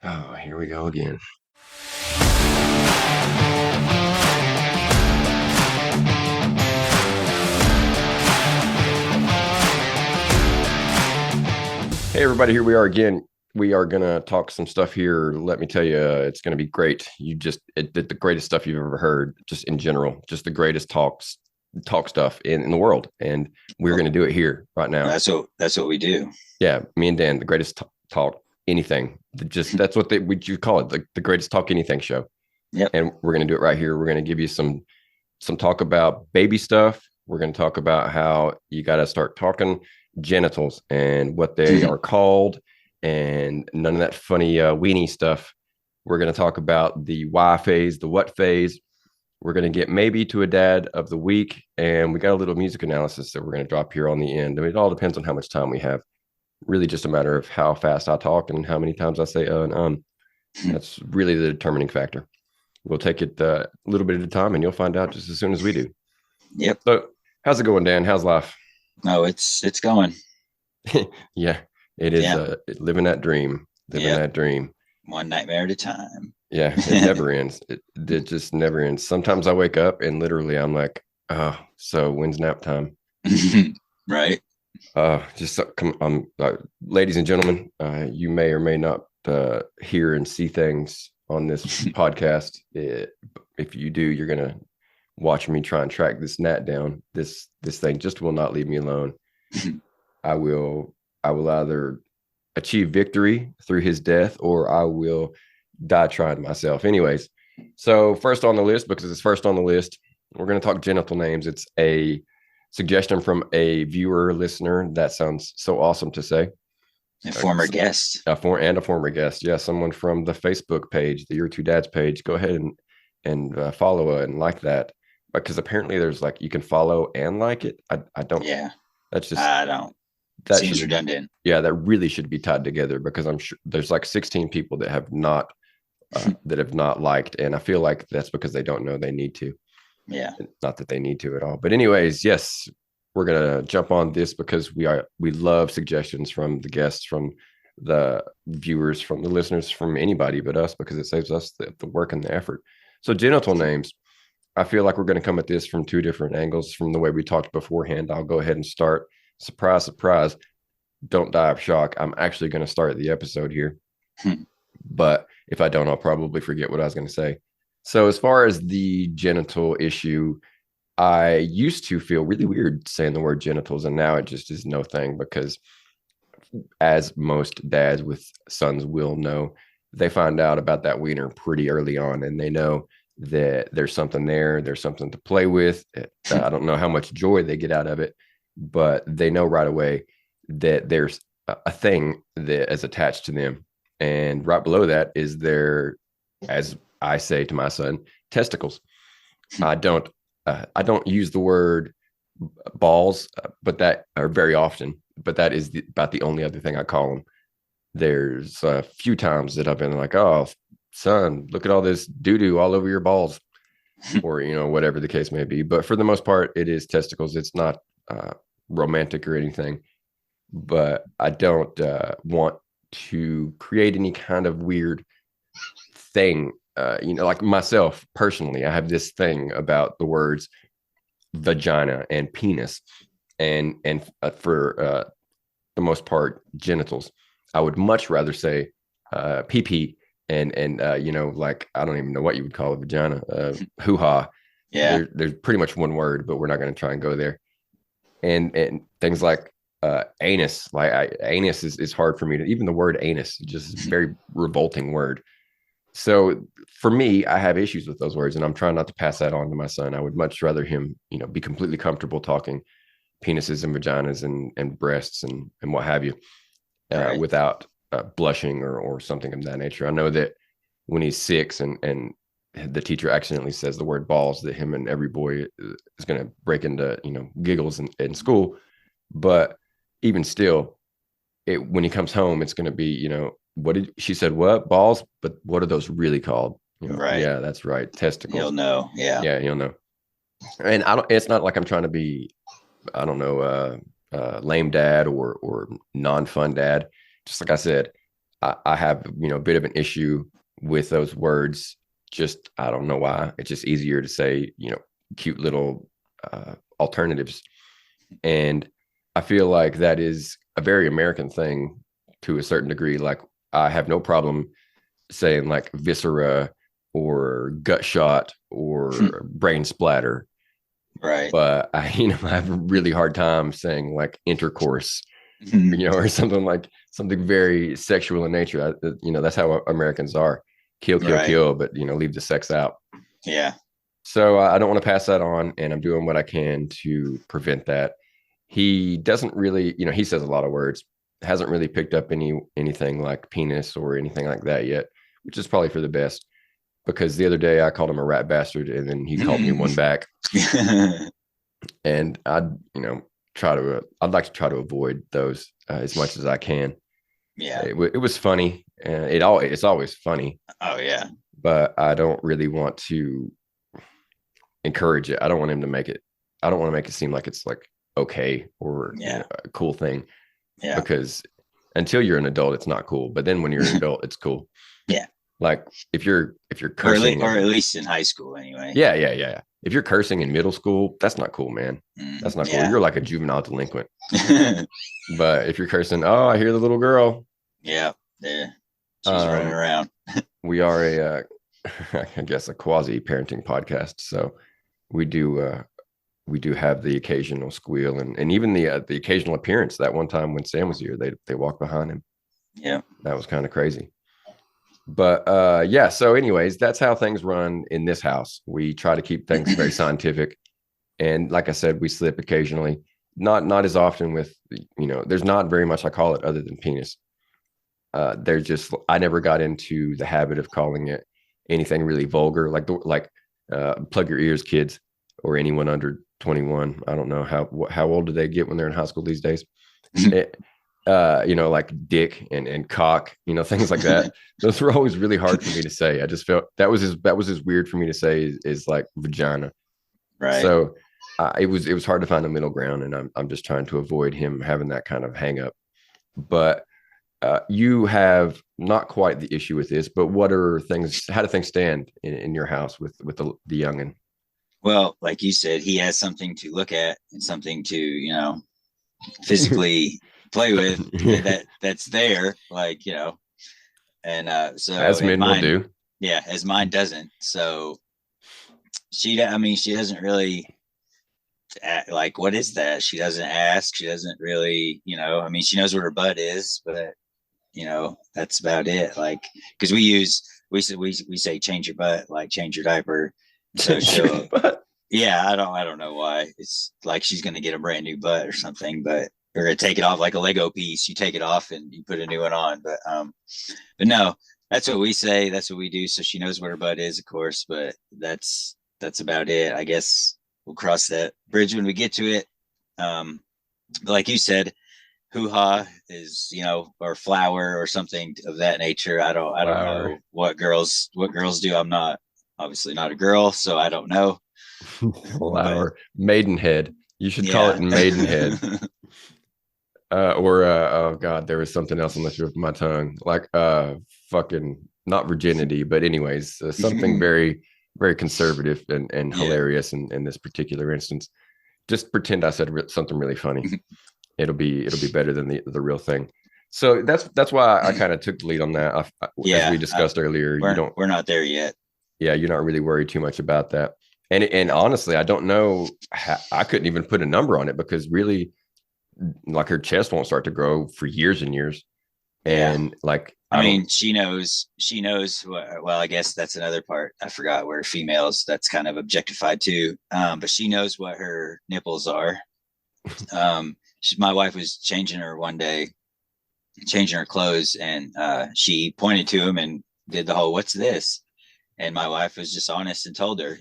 Oh, here we go again. Hey, everybody, here we are again. We are going to talk some stuff here. Let me tell you, it's going to be great. The greatest stuff you've ever heard, just in general, just the greatest talk stuff in the world. And we're Well, going to do it here right now. that's what we do. Yeah, me and Dan, the greatest talk anything. That's what would you call it, the greatest talk anything show. Yep. And we're going to do it right here. We're going to give you some talk about baby stuff. We're going to talk about how you got to start talking genitals and what they are called, and none of that funny weenie stuff. We're going to talk about the why phase, the what phase. We're going to get maybe to a dad of the week, and we got a little music analysis that we're going to drop here on the end. I mean, it all depends on how much time we have. Really, just a matter of how fast I talk and how many times I say and That's really the determining factor. We'll take it a little bit at a time, and you'll find out just as soon as we do. Yep. So, how's it going, Dan? How's life? No, it's going. Yeah, it is. Yeah. Living that dream. Living Yep. that dream. One nightmare at a time. Yeah, it never ends. It just never ends. Sometimes I wake up and literally I'm like, oh, so when's nap time? Right. Just come, ladies and gentlemen, you may or may not hear and see things on this podcast. If you do, you're gonna watch me try and track this gnat down. This thing just will not leave me alone. I will either achieve victory through his death, or I will die trying myself. Anyways, so first on the list, because it's first on the list, we're going to talk genital names. It's a suggestion from a viewer listener. That sounds so awesome to say. A former guest. A former guest. Yeah, someone from the Facebook page, the Your Two Dads page. Go ahead and follow and like that, because apparently there's like you can follow and like it. I don't. Yeah. That's just I don't. that Seems should redundant. yeah, that really should be tied together, because I'm sure there's like 16 people that have not liked, and I feel like that's because they don't know they need to. Yeah. Not that they need to at all. But anyways, yes, we're gonna jump on this because we love suggestions from the guests, from the viewers, from the listeners, from anybody but us, because it saves us the work and the effort. So genital names. I feel like we're going to come at this from two different angles from the way we talked beforehand. I'll go ahead and start. Surprise, surprise. Don't die of shock. I'm actually going to start the episode here. But if I don't, I'll probably forget what I was going to say. So, as far as the genital issue, I used to feel really weird saying the word genitals, and now it just is no thing, because as most dads with sons will know, they find out about that wiener pretty early on, and they know that there's something there, there's something to play with. I don't know how much joy they get out of it, but they know right away that there's a thing that is attached to them. And right below that is their, as I say to my son, testicles. I don't I don't use the word balls, but that are very often, but that is about the only other thing I call them. There's a few times that I've been like, oh, son, look at all this doo doo all over your balls, or, whatever the case may be. But for the most part, it is testicles. It's not romantic or anything, but I don't want to create any kind of weird thing. Like myself personally, I have this thing about the words vagina and penis, and for the most part, genitals. I would much rather say peepee and like, I don't even know what you would call a vagina, hoo ha. Yeah. There's pretty much one word, but we're not going to try and go there. And things like anus, like anus is hard for me to, even the word anus, just a very revolting word. So for me, I have issues with those words, and I'm trying not to pass that on to my son. I would much rather him, be completely comfortable talking penises and vaginas and breasts and what have you, Right. without blushing or something of that nature. I know that when he's 6 and the teacher accidentally says the word balls, that him and every boy is going to break into giggles in school. But even still, when he comes home, it's going to be, what did she said? What balls? But what are those really called? Right. Yeah, that's right, He'll testicles. know. Yeah. Yeah, he'll know. And I don't. It's not like I'm trying to be, I don't know, lame dad or non fun dad. Just like I said, I have, a bit of an issue with those words. Just, I don't know why. It's just easier to say, cute little alternatives. And I feel like that is a very American thing to a certain degree. Like, I have no problem saying like viscera or gut shot or brain splatter, Right. but I, I have a really hard time saying like intercourse, or something very sexual in nature. That's how Americans are: kill, kill, Right. kill, but leave the sex out. Yeah. So I don't want to pass that on, and I'm doing what I can to prevent that. He doesn't really, he says a lot of words, hasn't really picked up anything like penis or anything like that yet, which is probably for the best. Because the other day I called him a rat bastard, and then he called me one back, and I'd like to try to avoid those as much as I can. Yeah. It was funny, and it's always funny, Oh yeah. but I don't really want to encourage it. I don't want him to make it. I don't want to make it seem like it's like okay or Yeah. a cool thing, Yeah. because until you're an adult, it's not cool. But then when you're an adult, it's cool. Yeah. Like if you're Or cursing, at least in high school anyway. yeah. If you're cursing in middle school, that's not cool, man. That's not cool. Yeah. You're like a juvenile delinquent. But if you're cursing, oh, I hear the little girl. Yeah. Yeah. She's running around. We are I guess a quasi parenting podcast. So we do have the occasional squeal and even the occasional appearance. That one time when Sam was here, they walked behind him. Yeah. That was kind of crazy. But yeah, so anyways, that's how things run in this house. We try to keep things very scientific. And like I said, we slip occasionally. Not as often with, there's not very much I call it other than penis. There's just, I never got into the habit of calling it anything really vulgar, like plug your ears, kids, or anyone under 21. I don't know how old do they get when they're in high school these days. It, like dick and cock, things like that. Those were always really hard for me to say. I just felt that was as weird for me to say is like vagina. Right. So it was hard to find a middle ground, and I'm just trying to avoid him having that kind of hang up. But you have not quite the issue with this, but what are things? How do things stand in your house with the youngin? Well, like you said, he has something to look at and something to, physically play with that's there, like, and so As men will do. Yeah, as mine doesn't. So she doesn't really like, what is that? She doesn't ask. She doesn't really, she knows what her butt is, but that's about it. Like, because we say change your butt, like change your diaper. So she'll, yeah, I don't know why. It's like she's gonna get a brand new butt or something, but or gonna take it off like a Lego piece. You take it off and you put a new one on. But no, that's what we say. That's what we do. So she knows what her butt is, of course. But that's about it. I guess we'll cross that bridge when we get to it. But like you said, hoo ha is, or flower or something of that nature. I don't know what girls do. I'm not obviously not a girl, so I don't know. Flower, maidenhead. You should call it maidenhead. Oh god, there was something else on the tip of my tongue, like fucking not virginity, but anyways, something very very conservative and hilarious in this particular instance. Just pretend I said something really funny. It'll be better than the real thing. So that's why I kind of took the lead on that. As we discussed earlier, we're not there yet. Yeah, you're not really worried too much about that. And honestly, I don't know. I couldn't even put a number on it, because really, like, her chest won't start to grow for years and years. And like, she knows well, I guess that's another part. I forgot where females, that's kind of objectified too. But she knows what her nipples are. My wife was changing her one day, changing her clothes, and she pointed to him and did the whole, "What's this?" And my wife was just honest and told her,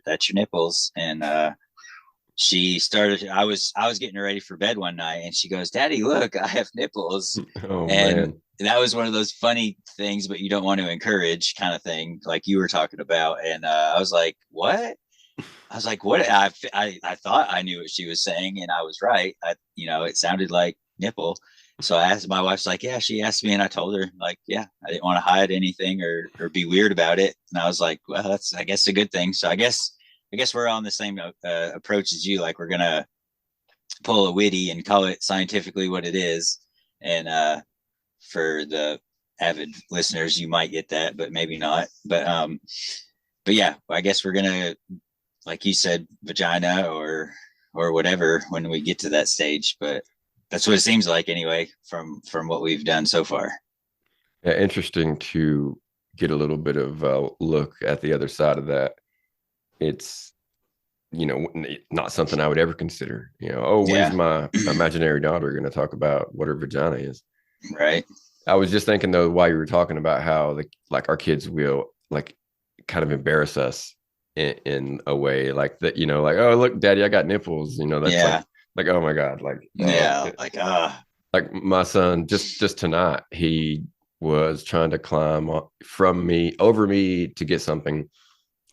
that's your nipples. And she started. I was getting her ready for bed one night, and she goes, "Daddy, look, I have nipples." Oh, and man. that was one of those funny things, but you don't want to encourage, kind of thing, like you were talking about. And I was like, "What?" I was like, "What?" I thought I knew what she was saying, and I was right. It sounded like nipple. So I asked, my wife's like, yeah, she asked me, and I told her, like, yeah, I didn't want to hide anything or be weird about it. And I was like, well, that's, I guess, a good thing. So I guess we're on the same approach as you. Like, we're gonna pull a witty and call it scientifically what it is. And for the avid listeners, you might get that, but maybe not. But yeah, I guess we're gonna, like you said, vagina or whatever when we get to that stage. But that's what it seems like anyway, from what we've done so far. Yeah, interesting to get a little bit of a look at the other side of that. It's, not something I would ever consider. Oh, when's Yeah. my imaginary daughter going to talk about what her vagina is? Right. I was just thinking though, while you were talking about how like our kids will like kind of embarrass us in a way like that, like, oh look, daddy, I got nipples. That's Yeah. like oh my god, Yeah. Like like my son just tonight, he was trying to climb from me over me to get something,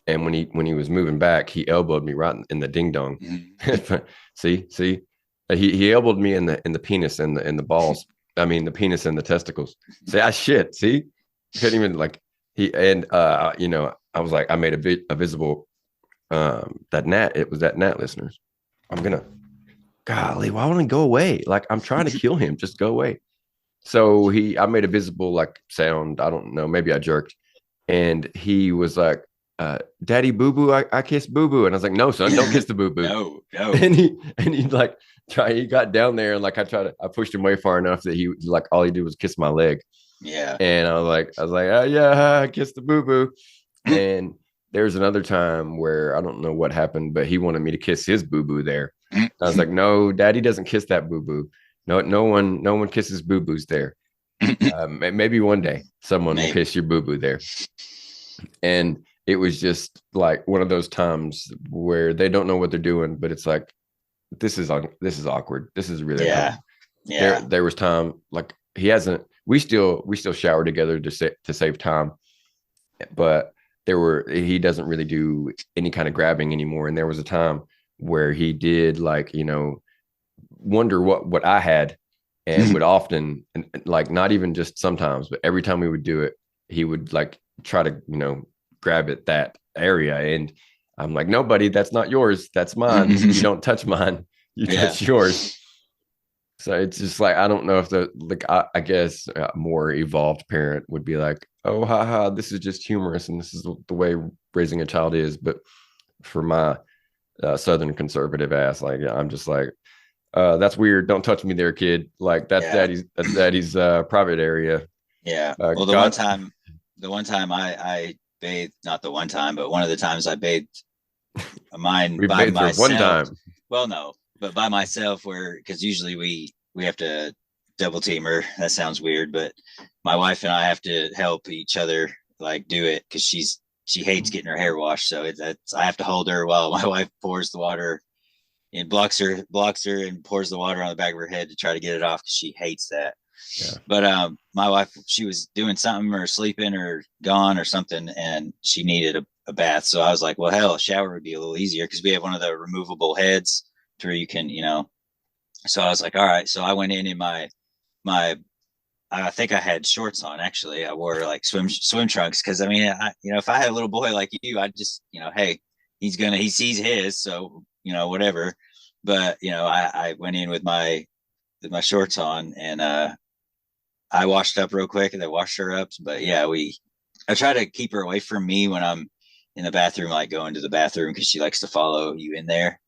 and when he was moving back, he elbowed me right in the ding dong. See, he elbowed me in the penis and the balls. I mean, the penis and the testicles. Say, shit. See, couldn't even like he and I was like, I made a visible that gnat. It was that gnat, listeners. I'm gonna, golly, why won't he go away? Like I'm trying to kill him. Just go away. So I made a visible like sound. I don't know. Maybe I jerked, and he was like, "Daddy, boo boo, I kiss boo boo," and I was like, "No, son, don't kiss the boo boo." no, no. And he like he got down there, and like I pushed him way far enough that he like all he did was kiss my leg, Yeah. and I was like, oh yeah, I kissed the boo boo. And there's another time where I don't know what happened, but he wanted me to kiss his boo boo there. I was like, no, daddy doesn't kiss that boo boo. No, no one kisses boo boos there. Maybe one day someone will Maybe. kiss your boo boo there. And it was just like one of those times where they don't know what they're doing, but it's like this is awkward. This is really Yeah. uncomfortable. There Yeah. there was time like he hasn't. We still shower together to save time, but he doesn't really do any kind of grabbing anymore. And there was a time where he did like wonder what I had, and would often, and like not even just sometimes, but every time we would do it, he would like try to grab at that area, and I'm like, no, buddy, that's not yours, that's mine. You don't touch mine, you Yeah. touch yours. So it's just like I don't know if I guess a more evolved parent would be like, oh, haha, this is just humorous, and this is the way raising a child is. But for my Southern conservative ass, like I'm just like, that's weird. Don't touch me there, kid. Like Yeah. that's daddy's private area. Yeah. Well, God, the one time I bathed, not the one time, but one of the times I bathed mine we by bathed her one myself. time. Well, no, but by myself, where because usually we have to double team her. That sounds weird, but my wife and I have to help each other like do it because she hates getting her hair washed. So that's I have to hold her while my wife pours the water and blocks her and pours the water on the back of her head to try to get it off because she hates that. Yeah. But my wife, she was doing something or sleeping or gone or something, and she needed a bath. So I was like, well, hell, a shower would be a little easier because we have one of the removable heads to where you can, So I was like, all right. So I went in my I think I had shorts on. Actually, I wore like swim trunks because I mean, if I had a little boy like you, I just hey, he sees his, so whatever. But I went in with my shorts on, and I washed up real quick, and they washed her up. But yeah, I try to keep her away from me when I'm in the bathroom, like going to the bathroom, because she likes to follow you in there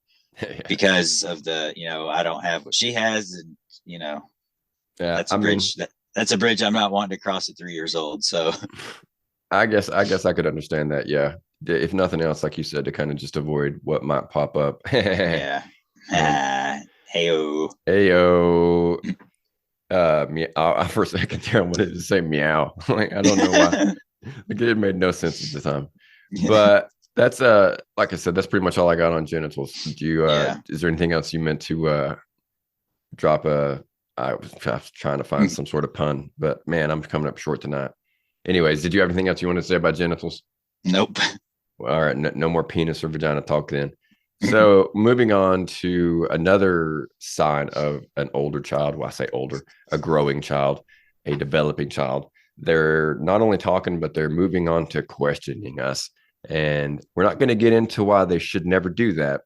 Yeah. because of the I don't have what she has, and Yeah. that's a I mean, bridge that's a bridge I'm not wanting to cross at 3 years old. So I guess I could understand that. Yeah. If nothing else, like you said, to kind of just avoid what might pop up. yeah. And Heyo. Ayo, for a second there, I wanted to say meow. Like I don't know why. Like it made no sense at the time. But that's like I said, that's pretty much all I got on genitals. Do you Yeah. is there anything else you meant to drop I was trying to find some sort of pun, but man, I'm coming up short tonight. Anyways, did you have anything else you want to say about genitals? Nope. Well, all right, no more penis or vagina talk then. So moving on to another sign of an older child. Well, I say older, a growing child, a developing child. They're not only talking, but they're moving on to questioning us. And we're not going to get into why they should never do that,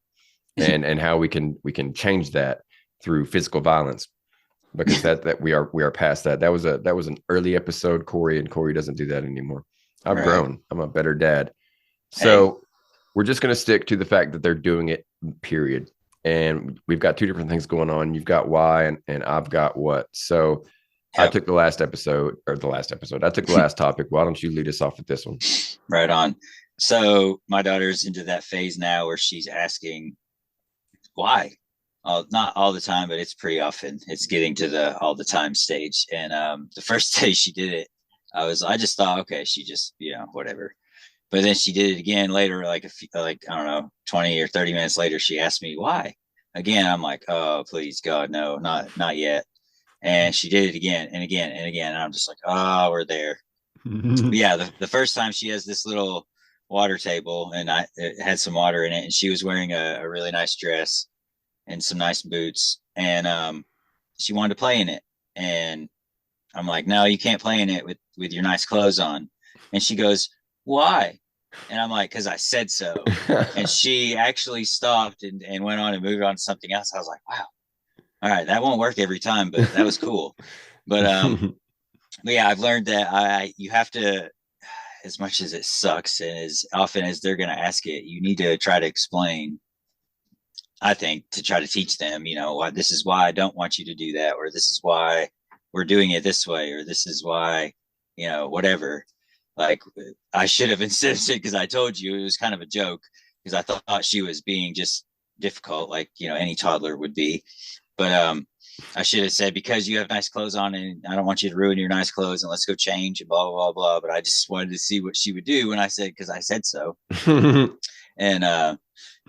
and how we can change that through physical violence, because that we are past that. That was an early episode, Corey, and Corey doesn't do that anymore. I've Right. grown. I'm a better dad. Hey, So we're just going to stick to the fact that they're doing it, period. And we've got two different things going on. You've got why, and I've got what. So I yep. took the last episode, or the last episode. I took the last topic. Why don't you lead us off with this one? Right on. So my daughter's into that phase now where she's asking why. Not all the time, but it's pretty often. It's getting to the all the time stage. And the first day she did it, I just thought, okay, she just, whatever. But then she did it again later, like I don't know, 20 or 30 minutes later, she asked me why. Again, I'm like, oh, please, God, no, not yet. And she did it again and again and again. And I'm just like, oh, we're there. But yeah, the first time she has this little water table, and it had some water in it, and she was wearing a really nice dress and some nice boots, and she wanted to play in it. And I'm like, no, you can't play in it with your nice clothes on. And she goes, why? And I'm like, because I said so. And she actually stopped and went on and moved on to something else. I was like, wow, all right, that won't work every time, but that was cool. But but yeah, I've learned that I you have to, as much as it sucks and as often as they're going to ask it, you need to try to explain. I think to try to teach them, this is why I don't want you to do that, or this is why we're doing it this way, or this is why, whatever. Like I should have insisted because I told you it was kind of a joke because I thought she was being just difficult, like any toddler would be. But I should have said because you have nice clothes on and I don't want you to ruin your nice clothes and let's go change and blah blah blah blah. But I just wanted to see what she would do when I said because I said so. And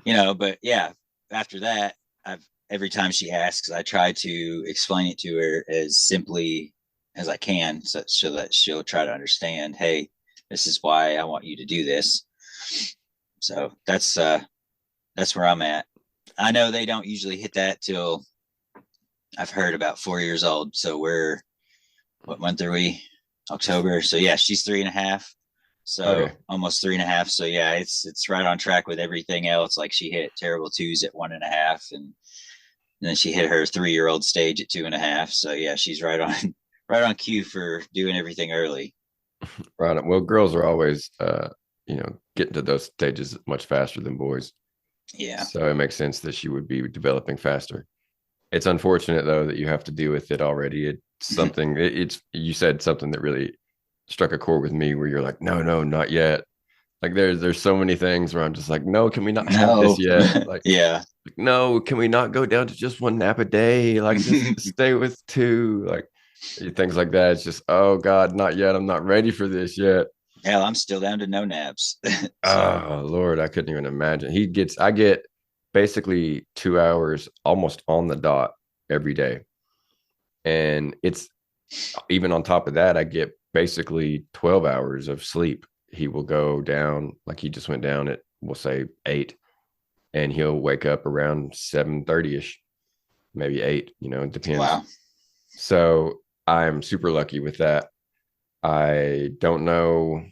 but yeah, after that, I've every time she asks, I try to explain it to her as simply as I can, so that she'll try to understand. Hey, this is why I want you to do this. So that's where I'm at. I know they don't usually hit that till I've heard about 4 years old. So we're what month are we? October. So yeah, she's 3.5. So Okay. almost 3.5. So yeah, it's right on track with everything else. Like she hit terrible twos at 1.5, and then she hit her 3-year-old stage at 2.5. So yeah, she's right on right on cue for doing everything early. Right. Well, girls are always, getting to those stages much faster than boys. Yeah. So it makes sense that she would be developing faster. It's unfortunate though that you have to deal with it already. It's something. It's you said something that really struck a chord with me, where you're like, no, no, not yet. Like there's so many things where I'm just like, no, can we not have this No. yet? Like, Yeah. no, can we not go down to just one nap a day? Like just stay with two. Like things like that. It's just, oh God, not yet. I'm not ready for this yet. Hell, I'm still down to no naps. So Oh Lord, I couldn't even imagine. I get basically 2 hours almost on the dot every day. And it's even on top of that, I get basically 12 hours of sleep. He will go down, like he just went down at, we'll say 8, and he'll wake up around 7:30 ish, maybe 8, it depends. wow. So I'm super lucky with that. I don't know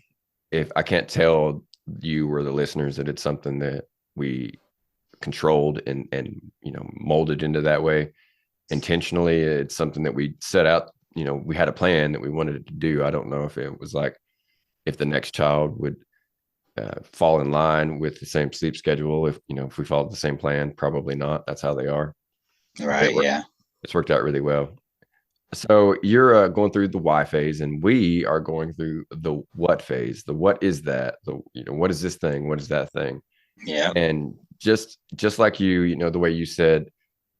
if I can't tell you or the listeners that it's something that we controlled and molded into that way intentionally. It's something that we set out, we had a plan that we wanted it to do. I don't know if it was like if the next child would fall in line with the same sleep schedule. If we followed the same plan, probably not. That's how they are. But Right. Yeah. it's worked out really well. So you're going through the why phase, and we are going through the what phase. The what is that? What is this thing? What is that thing? Yeah. And just like the way you said,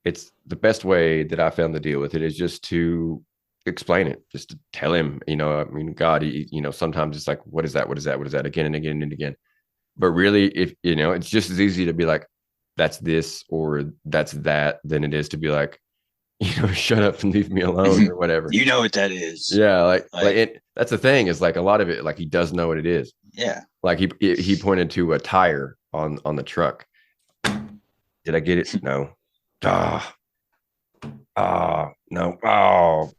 it's the best way that I found to deal with it is just to explain it, just to tell him. I mean, God, sometimes it's like, what is that? What is that? What is that? Again and again and again. But really, if it's just as easy to be like, that's this or that's that, than it is to be like, shut up and leave me alone or whatever. You know what that is. Yeah, like Like, it. That's the thing, is like a lot of it, like he does know what it is. yeah. Like he pointed to a tire on the truck, Did I get it? No. Ah, no. Oh,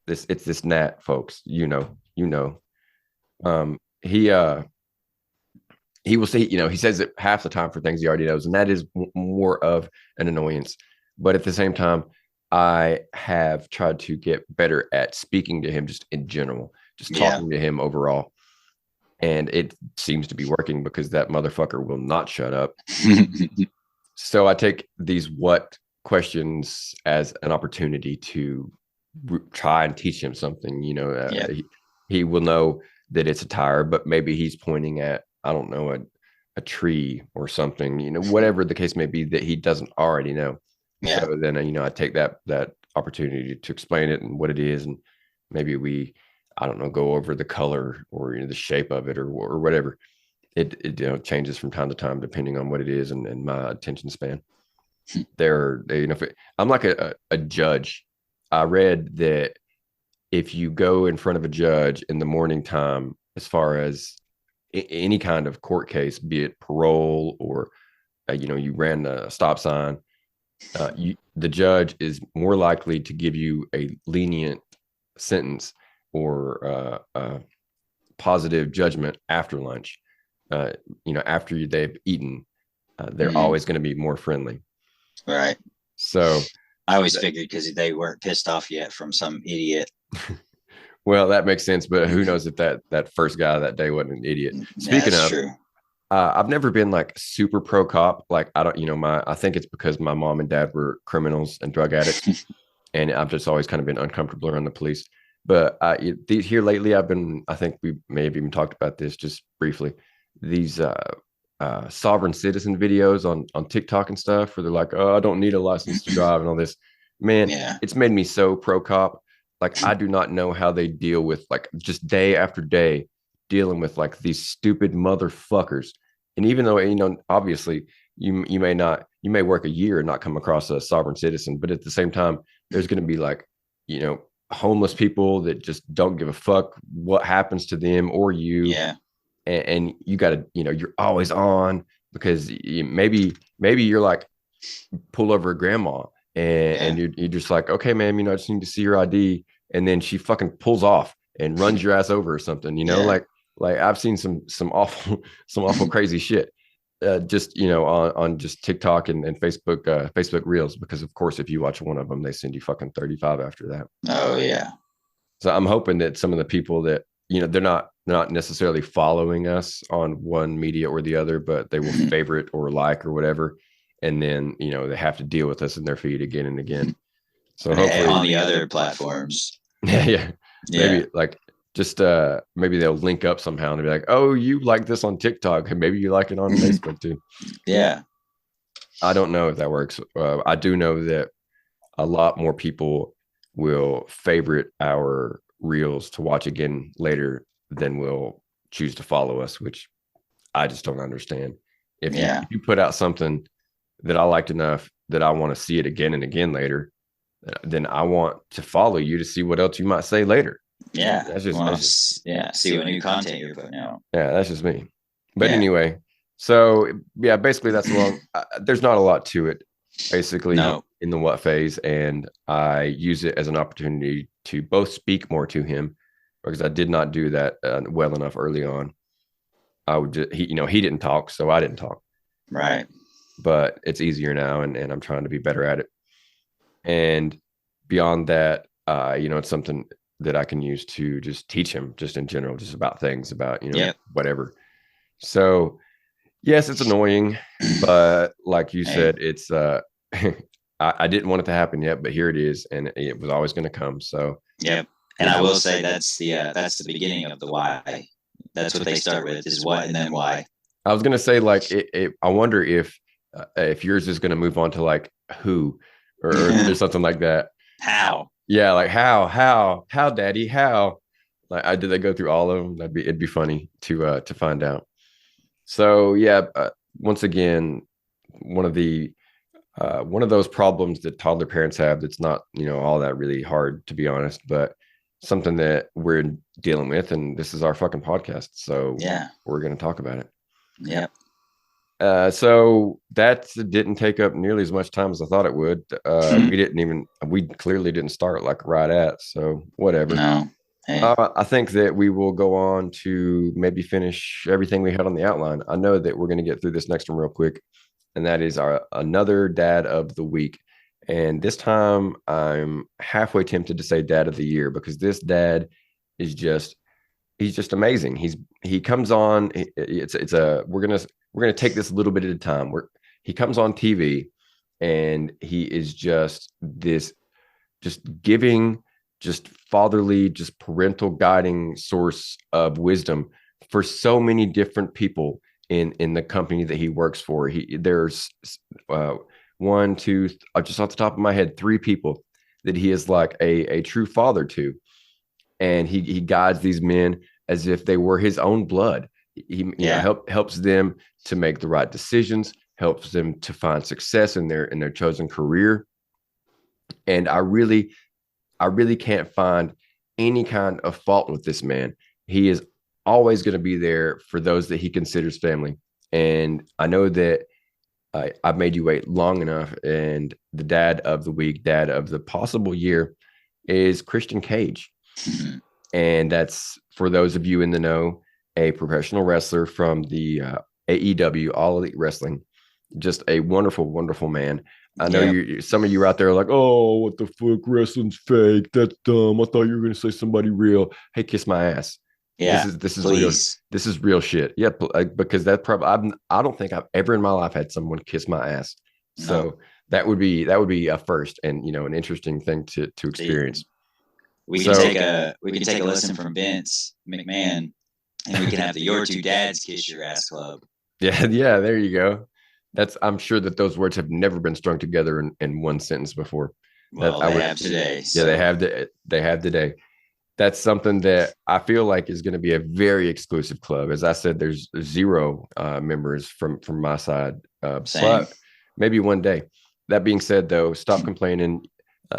it's this gnat, folks. You know. He he will say, he says it half the time for things he already knows, and that is more of an annoyance. But at the same time, I have tried to get better at speaking to him just in general, just Yeah. talking to him overall. And it seems to be working because that motherfucker will not shut up. So I take these what questions as an opportunity to try and teach him something. Yeah. He will know that it's a tire, but maybe he's pointing at, I don't know, a tree or something, whatever the case may be that he doesn't already know. Yeah. So then, I take that opportunity to explain it and what it is, and maybe we, I don't know, go over the color or the shape of it or whatever. It changes from time to time depending on what it is and my attention span. I'm like a judge. I read that if you go in front of a judge in the morning time, as far as any kind of court case, be it parole or you ran a stop sign, the judge is more likely to give you a lenient sentence or positive judgment after lunch. After they've eaten, they're Mhm. always going to be more friendly. Right. So, I always figured because they weren't pissed off yet from some idiot. well, that makes sense. But who knows if that first guy that day wasn't an idiot? Yeah, Speaking that's of, true. I've never been like super pro cop. Like I don't, I think it's because my mom and dad were criminals and drug addicts, and I've just always kind of been uncomfortable around the police. But here lately, I think we may have even talked about this just briefly. These sovereign citizen videos on TikTok and stuff, where they're like, "Oh, I don't need a license to drive" and all this. Man, Yeah. it's made me so pro cop. Like I do not know how they deal with like just day after day dealing with like these stupid motherfuckers. And even though obviously you may work a year and not come across a sovereign citizen, but at the same time, there's going to be like you know homeless people that just don't give a fuck what happens to them or you, Yeah. and you got to you're always on because maybe you're like pull over a grandma and Yeah. you're just like, okay, ma'am, I just need to see your ID, and then she fucking pulls off and runs your ass over or something, Yeah. like I've seen some awful some awful crazy shit. Just on just TikTok and Facebook Reels, because of course if you watch one of them they send you fucking 35 after that. Oh yeah. So I'm hoping that some of the people that they're not necessarily following us on one media or the other, but they will favorite or like or whatever, and then they have to deal with us in their feed again and again. So On hopefully, the other platforms. yeah, Yeah. maybe like just maybe they'll link up somehow and be like, oh, you like this on TikTok, and maybe you like it on Facebook too. Yeah. I don't know if that works. I do know that a lot more people will favorite our reels to watch again later than will choose to follow us, which I just don't understand. If you Yeah. if you put out something that I liked enough that I want to see it again and again later, then I want to follow you to see what else you might say later. Yeah. That's just Yeah. See what new content you're putting out. yeah, that's just me. But Yeah. anyway, so yeah, basically that's long. There's not a lot to it. Basically, No. in the what phase, and I use it as an opportunity to both speak more to him because I did not do that well enough early on. I would just he didn't talk, so I didn't talk. Right. But it's easier now, and I'm trying to be better at it. And beyond that, it's something that I can use to just teach him, just in general, just about things, about Yep. whatever. So yes, it's annoying, but like you Hey. said, it's I didn't want it to happen yet, but here it is, and it was always going to come. So Yep. And I will say that's the beginning of the why. That's what they start with is what and then why. I was going to say like I wonder if yours is going to move on to like who or something like that. How? Yeah, like how, daddy, how? Like, did they go through all of them? It'd be funny to find out. So yeah, once again, one of the one of those problems that toddler parents have that's not all that really hard, to be honest, but something that we're dealing with, and this is our fucking podcast, so Yeah. we're going to talk about it. Yep. So that didn't take up nearly as much time as I thought it would. We clearly didn't start like right at, so whatever. No. Hey. I think that we will go on to maybe finish everything we had on the outline. I know that we're going to get through this next one real quick, and that is our another dad of the week. And this time I'm halfway tempted to say dad of the year because this dad is just he's just amazing. He comes on. It's a we're gonna take this a little bit at a time. He comes on TV, and he is just this just giving, just fatherly, just parental guiding source of wisdom for so many different people in the company that he works for. There's uh, one, two, just off the top of my head, three people that he is like a true father to, and he guides these men as if they were his own blood. He Yeah. helps them to make the right decisions, helps them to find success in their chosen career. And I really can't find any kind of fault with this man. He is always going to be there for those that he considers family. And I know that I've made you wait long enough. And the dad of the week, dad of the possible year, is Christian Cage. And that's, for those of you in the know, a professional wrestler from the AEW, All Elite Wrestling. Just a wonderful, wonderful man. I know Yeah. some of you out there are like, oh, what the fuck? Wrestling's fake. That's dumb. I thought you were going to say somebody real. Hey, kiss my ass. Yeah. This is real. Please. This is real shit. Yeah, because that probably I don't think I've ever in my life had someone kiss my ass. No. So that would be a first, and an interesting thing to See, experience. we can So take a lesson from Vince McMahon, and we can have the Your Two Dads Kiss Your Ass Club. yeah, yeah, there you go. I'm sure that those words have never been strung together in one sentence before. That Well, I they would, have today. yeah, So they have today. That's something that I feel like is going to be a very exclusive club. As I said, there's zero members from my side, same. but maybe one day. That being said, though, stop complaining.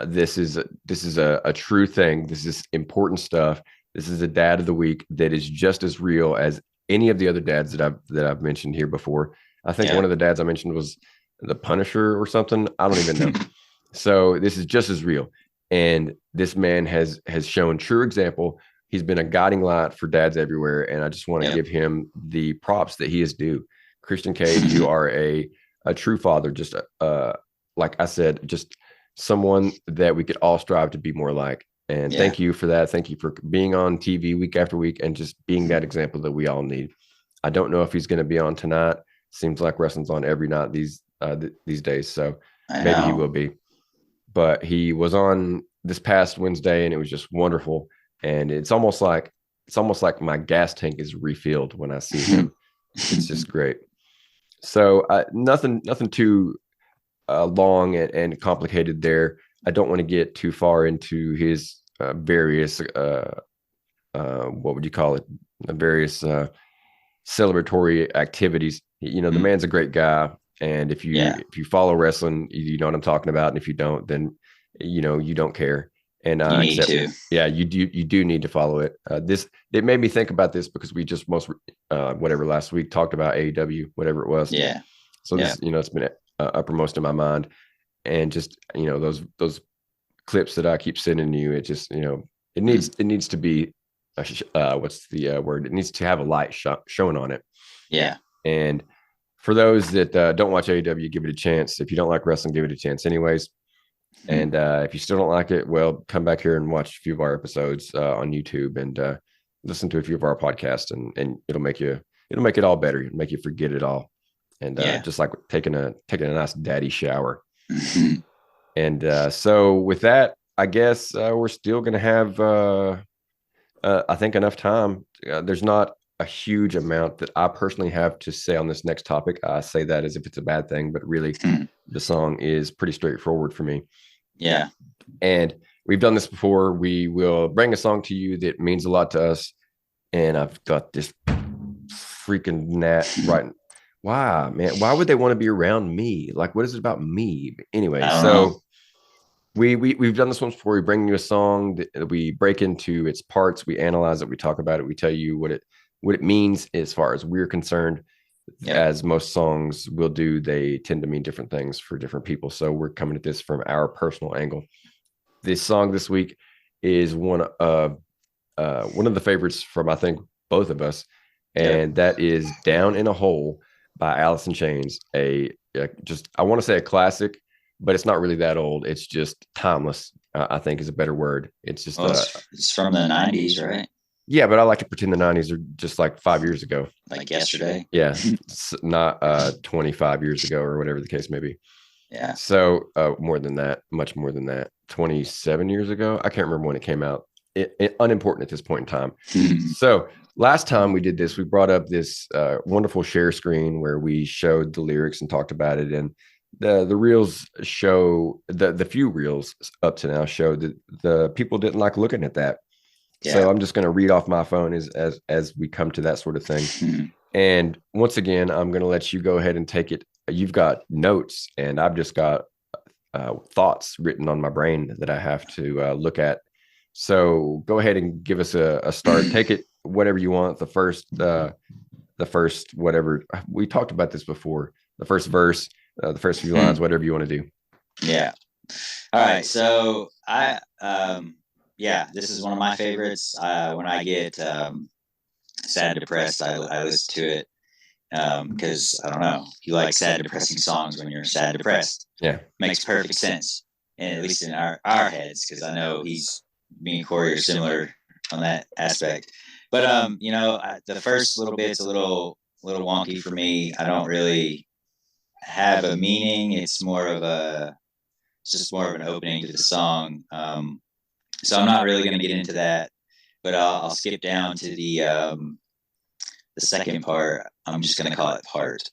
This is a true thing. This is important stuff. This is a dad of the week that is just as real as any of the other dads that I've mentioned here before. I think one Yeah. of the dads I mentioned was the Punisher or something. I don't even know. So this is just as real. And this man has shown true example. He's been a guiding light for dads everywhere, and I just want to Yep. give him the props that he is due. Christian Cage, you are a true father. Just like I said, just someone that we could all strive to be more like. And Yeah. thank you for that. Thank you for being on TV week after week and just being that example that we all need. I don't know if he's going to be on tonight. Seems like wrestling's on every night these days, so I maybe he know. will be. But he was on this past Wednesday, and it was just wonderful. And it's almost like my gas tank is refilled when I see him. It's just great. So nothing too long and complicated there. I don't want to get too far into his various what would you call it? Various celebratory activities. The man's a great guy, and Yeah. if you follow wrestling, you know what I'm talking about. And if you don't, then you don't care. And You need except to. yeah, you do need to follow it. This it made me think about this because we just whatever last week talked about AEW, whatever it was. Yeah. So Yeah. this it's been uppermost in my mind, and just those clips that I keep sending you, it just it needs to be what's the word? It needs to have a light shown on it. Yeah. And for those that don't watch AEW, give it a chance. If you don't like wrestling, give it a chance, anyways. And if you still don't like it, well, come back here and watch a few of our episodes on YouTube and listen to a few of our podcasts, and it'll make it all better. It'll make you forget it all, and Yeah. just like taking a nice daddy shower. And so with that, I guess we're still going to have I think enough time. There's not a huge amount that I personally have to say on this next topic. I say that as if it's a bad thing, but really, the song is pretty straightforward for me. Yeah. And we've done this before. We will bring a song to you that means a lot to us. And I've got this freaking gnat right. Why, man? Why would they want to be around me? Like, what is it about me? But anyway, I don't so know. we've done this once before. We bring you a song that we break into its parts, we analyze it, we talk about it, we tell you what it means as far as we're concerned. Yep. as most songs will do, they tend to mean different things for different people. So we're coming at this from our personal angle. This song this week is one of the favorites from I think both of us, Yep. and that is "Down in a Hole" by Alice in Chains. Just I want to say a classic, but it's not really that old. It's just timeless. I think is a better word. It's just Well, it's from the '90s, right? yeah, but I like to pretend the '90s are just like 5 years ago. Like yesterday. Yeah, not 25 years ago or whatever the case may be. Yeah. So more than that, much more than that. 27 years ago. I can't remember when it came out. Unimportant at this point in time. So last time we did this, we brought up this wonderful share screen where we showed the lyrics and talked about it. And the reels show the few reels up to now show that the people didn't like looking at that. Yeah. So I'm just going to read off my phone as we come to that sort of thing. And once again, I'm going to let you go ahead and take it. You've got notes, and I've just got thoughts written on my brain that I have to look at. So go ahead and give us a start. Take it whatever you want. The first whatever we talked about this before. The first verse, the first few lines, whatever you want to do. Yeah. All right. So yeah, this is one of my favorites. When I get sad, depressed, I listen to it because I don't know, you like sad, depressing songs when you're sad, depressed. Yeah, makes perfect sense, and at least in our heads, because I know me and Corey are similar on that aspect. But the first little bit's a little wonky for me. I don't really have a meaning. It's just more of an opening to the song. So I'm not really going to get into that, but I'll skip down to the second part. I'm just going to call it part.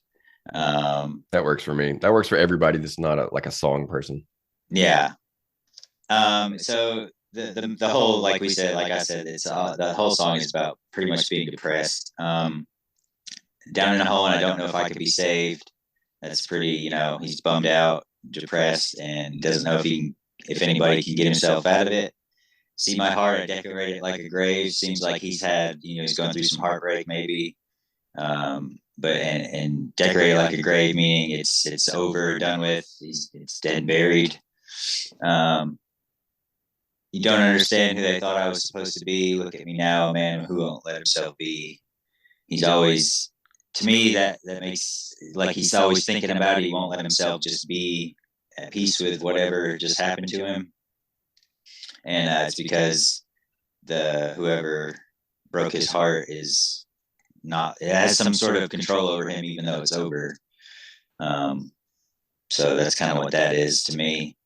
that works for me. That works for everybody that's not like a song person. Yeah. So the whole, like we said, like I said, it's the whole song is about pretty much being depressed. Down in a hole, and I don't know if I could be saved. That's pretty, he's bummed out, depressed, and doesn't know if anybody can get himself out of it. See my heart, I decorate it like a grave. Seems like he's had, he's going through some heartbreak maybe. But and decorate it like a grave, meaning it's over, done with. It's dead and buried. You don't understand who they thought I was supposed to be. Look at me now, man who won't let himself be. He's always, to me, that makes, like, he's always thinking about it. He won't let himself just be at peace with whatever just happened to him. And it's because whoever broke his heart is not, it has some sort of control over him, even though it's over. So that's kind of what that is to me.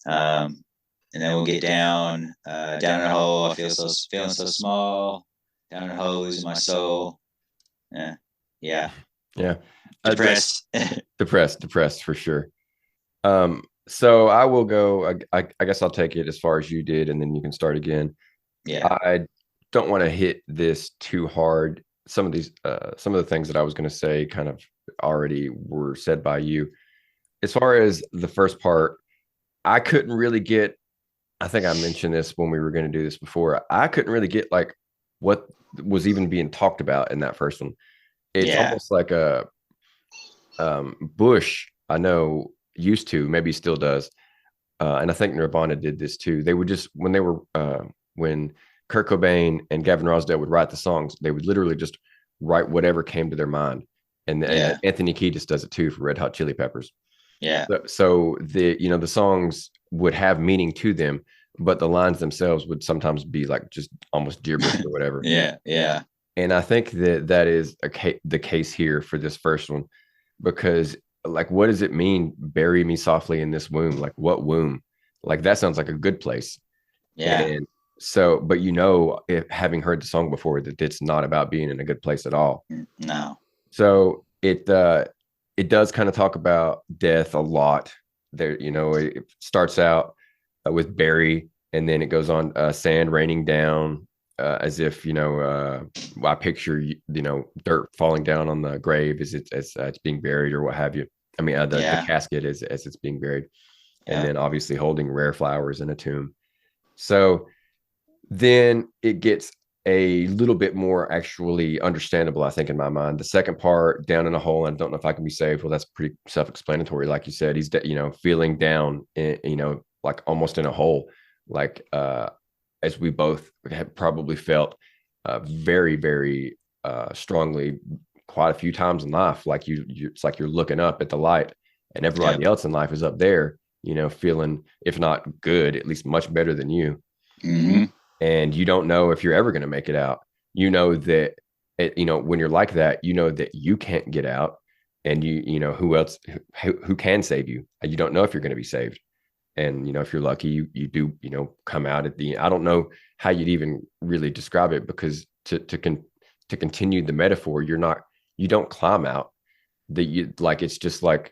And then we'll get down in a hole. I feeling so small. Down in a hole, losing my soul. Yeah. Depressed. Depressed for sure. So I will go. I guess I'll take it as far as you did, and then you can start again. Yeah. I don't want to hit this too hard. Some of the things that I was going to say kind of already were said by you. As far as the first part, I couldn't really get. I think I mentioned this when we were going to do this before. I couldn't really get like what was even being talked about in that first one. It's almost like a Bush, I know, used to, maybe still does, and I think Nirvana did this too. They would just when Kurt Cobain and Gavin Rossdale would write the songs, they would literally just write whatever came to their mind. And Anthony Kiedis does it too for Red Hot Chili Peppers. Yeah. So the songs would have meaning to them, but the lines themselves would sometimes be like just almost gibberish or whatever. Yeah. And I think that is the case here for this first one, because like, what does it mean? Bury me softly in this womb. Like, what womb? Like, that sounds like a good place. Yeah. And so, but if having heard the song before, that it's not about being in a good place at all. No. So it does kind of talk about death a lot. There, it starts out with Barry, and then it goes on sand raining down, as if I picture dirt falling down on the grave as it's being buried or what have you. I mean, the casket as it's being buried, and then obviously holding rare flowers in a tomb. So then it gets a little bit more actually understandable, I think, in my mind. The second part, down in a hole and don't know if I can be saved. Well, that's pretty self-explanatory. Like you said, he's feeling down, like almost in a hole, like as we both have probably felt very, very strongly quite a few times in life. Like it's like you're looking up at the light, and everybody Yep. else in life is up there, feeling if not good, at least much better than you, Mm-hmm. and you don't know if you're ever going to make it out. You know that when you're like that, you know that you can't get out, and who else who can save you. You don't know if you're going to be saved, and if you're lucky, you do come out at the end. I don't know how you'd even really describe it, because to continue the metaphor, you don't climb out. That you like It's just like,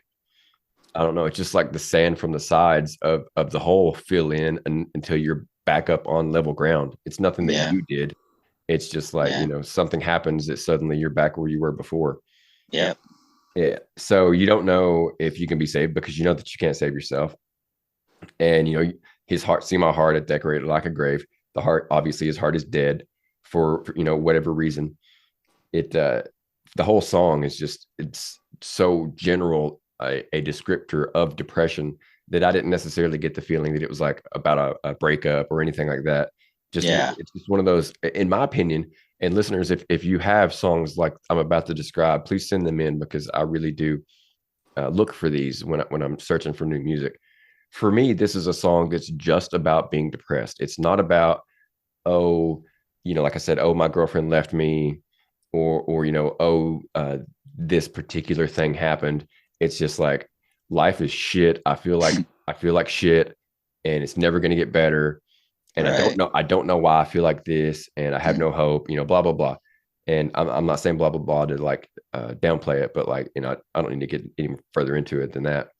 I don't know. It's just like the sand from the sides of the hole fill in until you're back up on level ground. It's nothing that Yeah. you did. It's just like, Yeah. something happens that suddenly you're back where you were before. Yep. Yeah. So you don't know if you can be saved, because you know that you can't save yourself. And, his heart, see my heart, it decorated like a grave. The heart, obviously, his heart is dead for whatever reason. It, the whole song is just, it's so general, a descriptor of depression, that I didn't necessarily get the feeling that it was like about a breakup or anything like that. Just Yeah. it's just one of those, in my opinion. And listeners, if you have songs like I'm about to describe, please send them in, because I really do look for these when I'm searching for new music. For me, this is a song that's just about being depressed. It's not about, oh, like I said, oh, my girlfriend left me, or oh, this particular thing happened. It's just like, life is shit. I feel like shit, and it's never going to get better. And Right. I don't know why I feel like this, and I have no hope. Blah blah blah. And I'm not saying blah blah blah to like downplay it, but like, I don't need to get any further into it than that.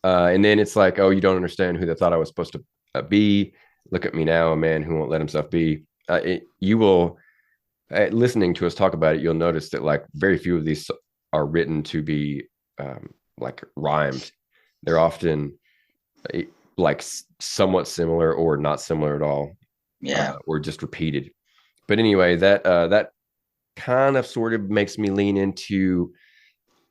And then it's like, oh, you don't understand who they thought I was supposed to be. Look at me now, a man who won't let himself be. You will, listening to us talk about it, you'll notice that like very few of these are written to be like rhymed. They're often uh, like somewhat similar or not similar at all, Yeah. or just repeated. But anyway, that kind of sort of makes me lean into,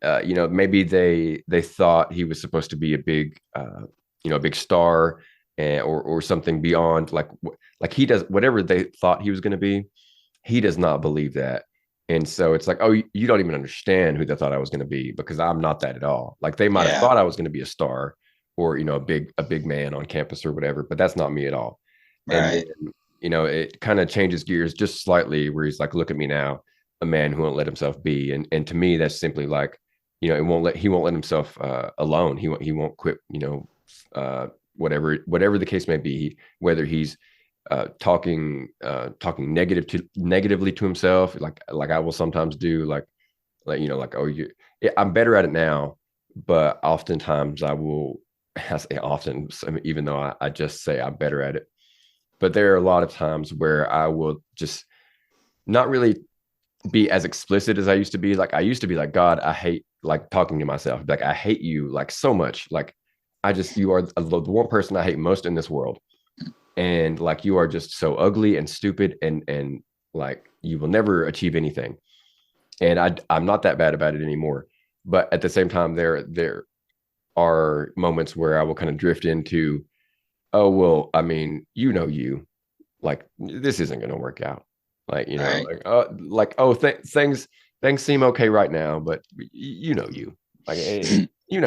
maybe they thought he was supposed to be a big, a big star, or something beyond, like he does whatever they thought he was going to be. He does not believe that. And so it's like, oh, you don't even understand who they thought I was going to be, because I'm not that at all. Like, they might have Yeah. thought I was going to be a star, or a big man on campus or whatever, but that's not me at all. And Right. then, it kind of changes gears just slightly, where he's like, look at me now, a man who won't let himself be. And to me, that's simply like, he won't let himself alone. He won't quit, whatever the case may be, whether he's talking negatively to himself, like I will sometimes do, like, oh, yeah, I'm better at it now, but oftentimes I will. I say often, even though I just say I'm better at it, but there are a lot of times where I will just not really be as explicit as I used to be. Like, I used to be like, God, I hate, like, talking to myself. Like, I hate you like so much. Like, you are the one person I hate most in this world. And like, you are just so ugly and stupid, and like, you will never achieve anything. And I'm not that bad about it anymore. But at the same time, there are moments where I will kind of drift into, oh, well, I mean, like, this isn't going to work out. Like, Right. oh, things seem okay right now, but like, you.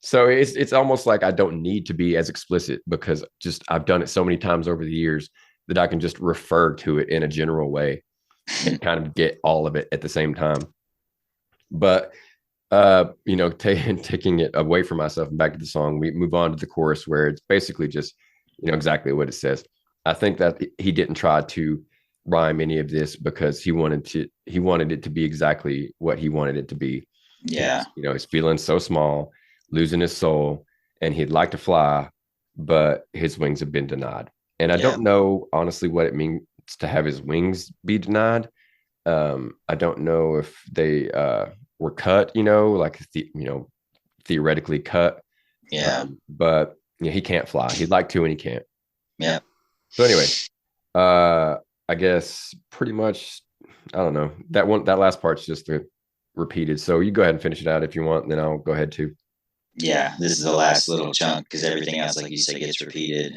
So it's almost like I don't need to be as explicit, because just I've done it so many times over the years that I can just refer to it in a general way and kind of get all of it at the same time. But taking it away from myself and back to the song, we move on to the chorus, where it's basically just, exactly what it says. I think that he didn't try to rhyme any of this, because he wanted it to be exactly what he wanted it to be. Yeah. He's feeling so small, losing his soul, and he'd like to fly, but his wings have been denied. And I Yeah. don't know honestly what it means to have his wings be denied. I don't know if they were cut, like theoretically cut. Yeah. But he can't fly. He'd like to, and he can't. Yeah. So anyway, uh, I guess pretty much, I don't know. That last part's just the repeated. So you go ahead and finish it out if you want, and then I'll go ahead too. Yeah, this is the last little chunk because everything else, like you said, gets repeated.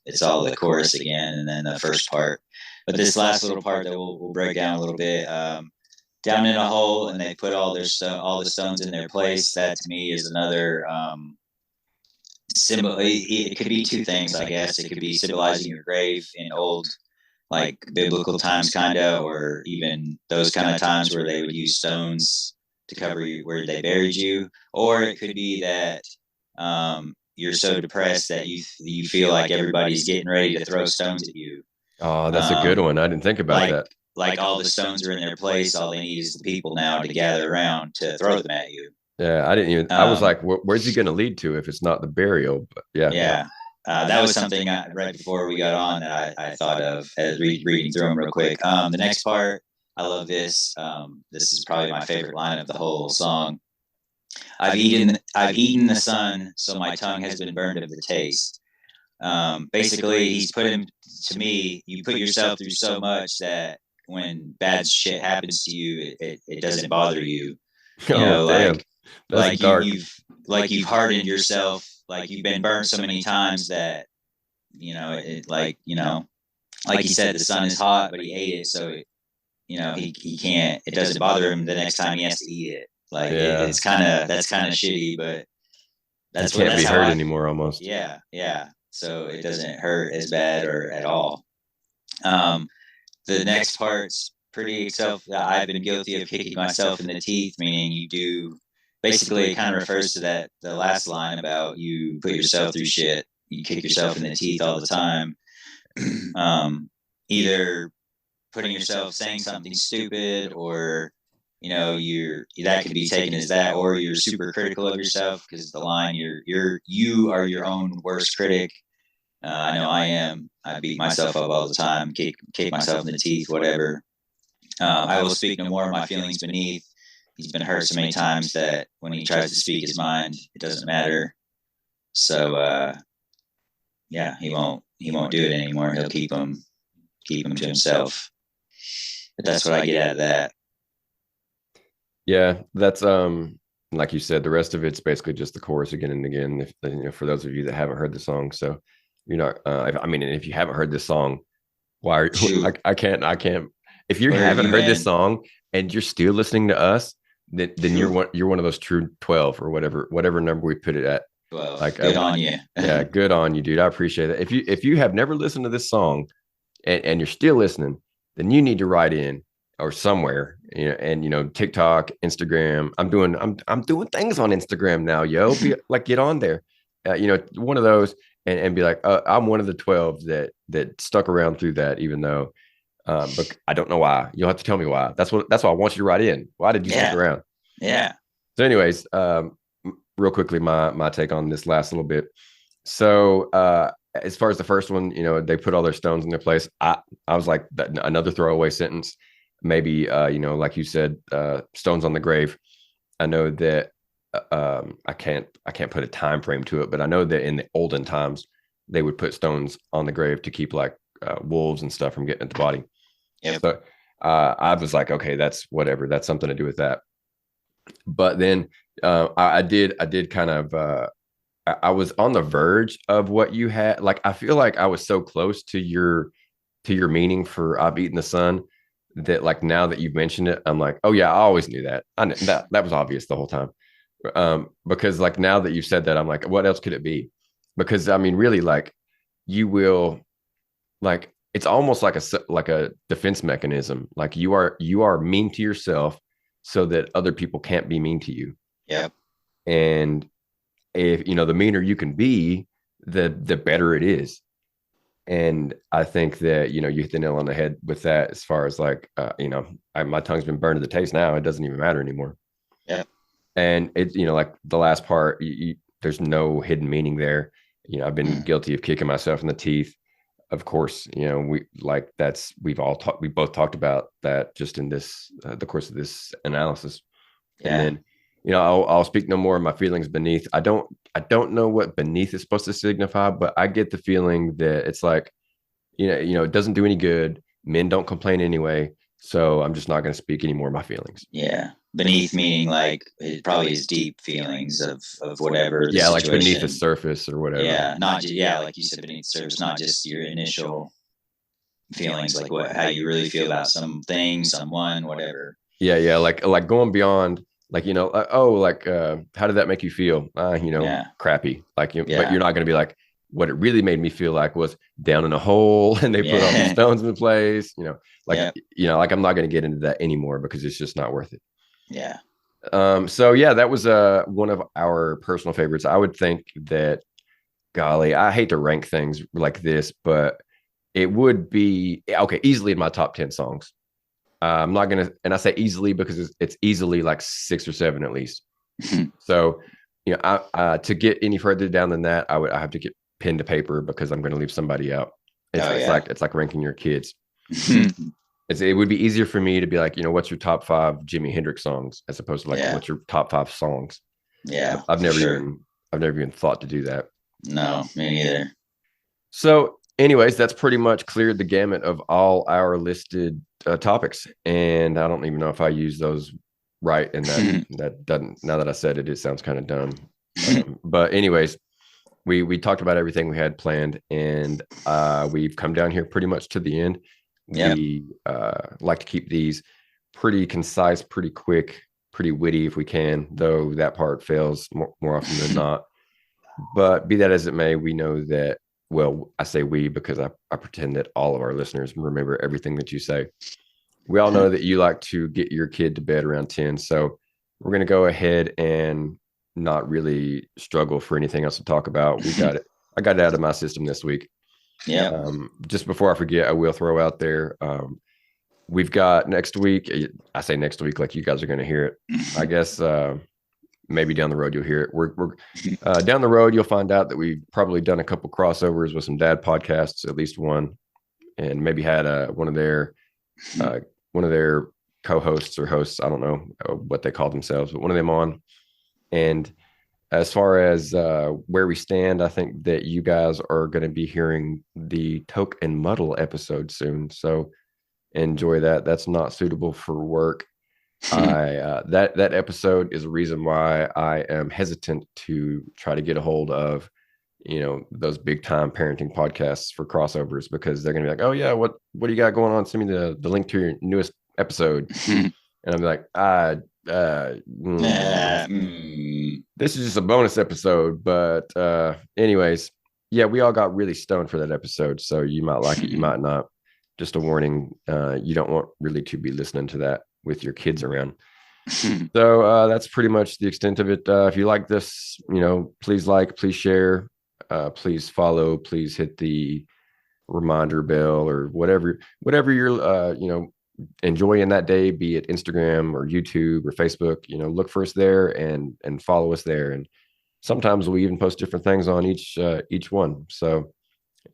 It's all the chorus again, and then the first part. But this last little part that we'll break down a little bit. Down in a hole, and they put all the stones in their place. That to me is another symbol. It could be two things, I guess. It could be symbolizing your grave in old, like biblical times, kind of, or even those kind of times where they would use stones to cover you where they buried you. Or it could be that you're so depressed that you feel like everybody's getting ready to throw stones at you. Oh, that's a good Um, one. I didn't think about like that. all the stones are in their place. All they need is the people now to gather around to throw them at you. Yeah, I didn't even. I was Um, like, where's he going to lead to if it's not the burial? But yeah, no. yeah, that was something right before we got on that I thought of as reading through them real quick. The next part, I love this. This is probably my favorite line of the whole song. I've eaten the sun, so my tongue has been burned of the taste. Basically, he's put him to me. You put yourself through so much that when bad shit happens to you, it doesn't bother you. You Oh, know, damn, that's like dark. you've hardened yourself, like you've been burnt so many times that like he said, the sun is hot, but he ate it, so he can't. It doesn't bother him the next time he has to eat it. Like Yeah, it's kind of that's kind of shitty, but he can't that's be how hurt I. anymore. Almost. Yeah. So it doesn't hurt as bad or at all. Um, the next part's pretty self. I've been guilty of kicking myself in the teeth, meaning you do. Basically, it kind of refers to that the last line about you put yourself through shit. You kick yourself in the teeth all the time. um, Either putting yourself saying something stupid, or you're that could be taken as that, or you're super critical of yourself because the line you are your own worst critic. I know I am. I beat myself up all the time, kick myself in the teeth, whatever. I will speak no more of my feelings beneath. He's been hurt so many times that when he tries to speak his mind, it doesn't matter. So yeah, he won't do it anymore. He'll keep him to himself. But that's what I get out of that. Yeah, that's like you said, the rest of it's basically just the chorus again and again. If for those of you that haven't heard the song, so you're not. I mean, if you haven't heard this song, why? Shoot, I can't. If you where are haven't you heard this in? song and you're still listening to us, then you're one of those true 12 or whatever number we put it at. 12. Like, Good on you. yeah, good on you, dude. I appreciate that. If you have never listened to this song and you're still listening, then you need to write in or somewhere, and TikTok, Instagram. I'm doing things on Instagram now, yo. Be like, get on there, one of those, and be like, I'm one of the 12 that stuck around through that, even though, but I don't know why. You'll have to tell me why. That's why I want you to write in. Why did you stick Yeah. around? Yeah. So, anyways, real quickly, my take on this last little bit. So, as far as the first one, they put all their stones in their place. I was like, another throwaway sentence. Maybe, like you said, stones on the grave. I know that I can't put a time frame to it, but I know that in the olden times they would put stones on the grave to keep like wolves and stuff from getting at the body. Yep. So I was like, okay, that's whatever. That's something to do with that. But then I did kind of I was on the verge of what you had. Like, I feel like I was so close to your meaning for I've eaten the sun that, like, now that you've mentioned it, I'm like, oh yeah, I always knew that. I knew that was obvious the whole time. Because like now that you've said that, I'm like, what else could it be? Because I mean, really, like, you will, like, it's almost like a defense mechanism. Like, you are mean to yourself so that other people can't be mean to you. Yep. And if the meaner you can be, the better it is. And I think that you hit the nail on the head with that, as far as like my tongue's been burned to the taste now. It doesn't even matter anymore. Yep. And it's like the last part, there's no hidden meaning there. I've been guilty of kicking myself in the teeth. Of course, we both talked about that just in this the course of this analysis. And Yeah. then I'll speak no more of my feelings beneath. I don't know what beneath is supposed to signify, but I get the feeling that it's like, it doesn't do any good. Men don't complain anyway, so I'm just not going to speak any more of my feelings. Yeah. Beneath meaning like it probably his deep feelings of whatever the Yeah, like beneath the situation. surface or whatever. Yeah. Not just, yeah, like you said, beneath the surface, not just your initial feelings, like what, how you really feel about something, someone, whatever. Yeah, like going beyond, like, how did that make you feel? Yeah. Crappy. Like, but Yeah. you're not going to be like, what it really made me feel like was down in a hole and they put all these Yeah. stones in place. Yeah. Like I'm not going to get into that anymore because it's just not worth it. Yeah. So yeah, that was one of our personal favorites. I would think that, golly, I hate to rank things like this, but it would be okay, easily in my top 10 songs. I'm not gonna, and I say easily because it's easily like 6 or 7 at least. So, to get any further down than that, I have to get pen to paper because I'm going to leave somebody out. It's like ranking your kids. It would be easier for me to be like, what's your top 5 Jimi Hendrix songs as opposed to like, what's your top 5 songs? Yeah. I've never even thought to do that. No, me neither. So, anyways, that's pretty much cleared the gamut of all our listed topics, and I don't even know if I use those right. And that doesn't. Now that I said it, it sounds kind of dumb. But anyways, we talked about everything we had planned, and we've come down here pretty much to the end. Yep. We like to keep these pretty concise, pretty quick, pretty witty if we can, though that part fails more often than not. But be that as it may, we know that, well, I say we because I pretend that all of our listeners remember everything that you say. We all know that you like to get your kid to bed around 10. So we're going to go ahead and not really struggle for anything else to talk about. We got it. I got it out of my system this week. Yeah. Just before I forget, I will throw out there, we've got next week. I say next week like you guys are going to hear it. I guess maybe down the road you'll hear it. We're down the road you'll find out that we've probably done a couple crossovers with some dad podcasts, at least one, and maybe had one of their co-hosts or hosts. I don't know what they call themselves, but one of them on. And as far as where we stand, I think that you guys are going to be hearing the Toke and Muddle episode soon. So enjoy that. That's not suitable for work. That episode is a reason why I am hesitant to try to get a hold of those big time parenting podcasts for crossovers, because they're gonna be like, oh yeah, what do you got going on, send me the link to your newest episode. And I'm like, this is just a bonus episode. But anyways, yeah, we all got really stoned for that episode, so you might like it, you might not. Just a warning, you don't want really to be listening to that with your kids around. So that's pretty much the extent of it. If you like this, please like, please share, please follow, please hit the reminder bell or whatever you're enjoying that day, be it Instagram or YouTube or Facebook. Look for us there and follow us there. And sometimes we even post different things on each one, so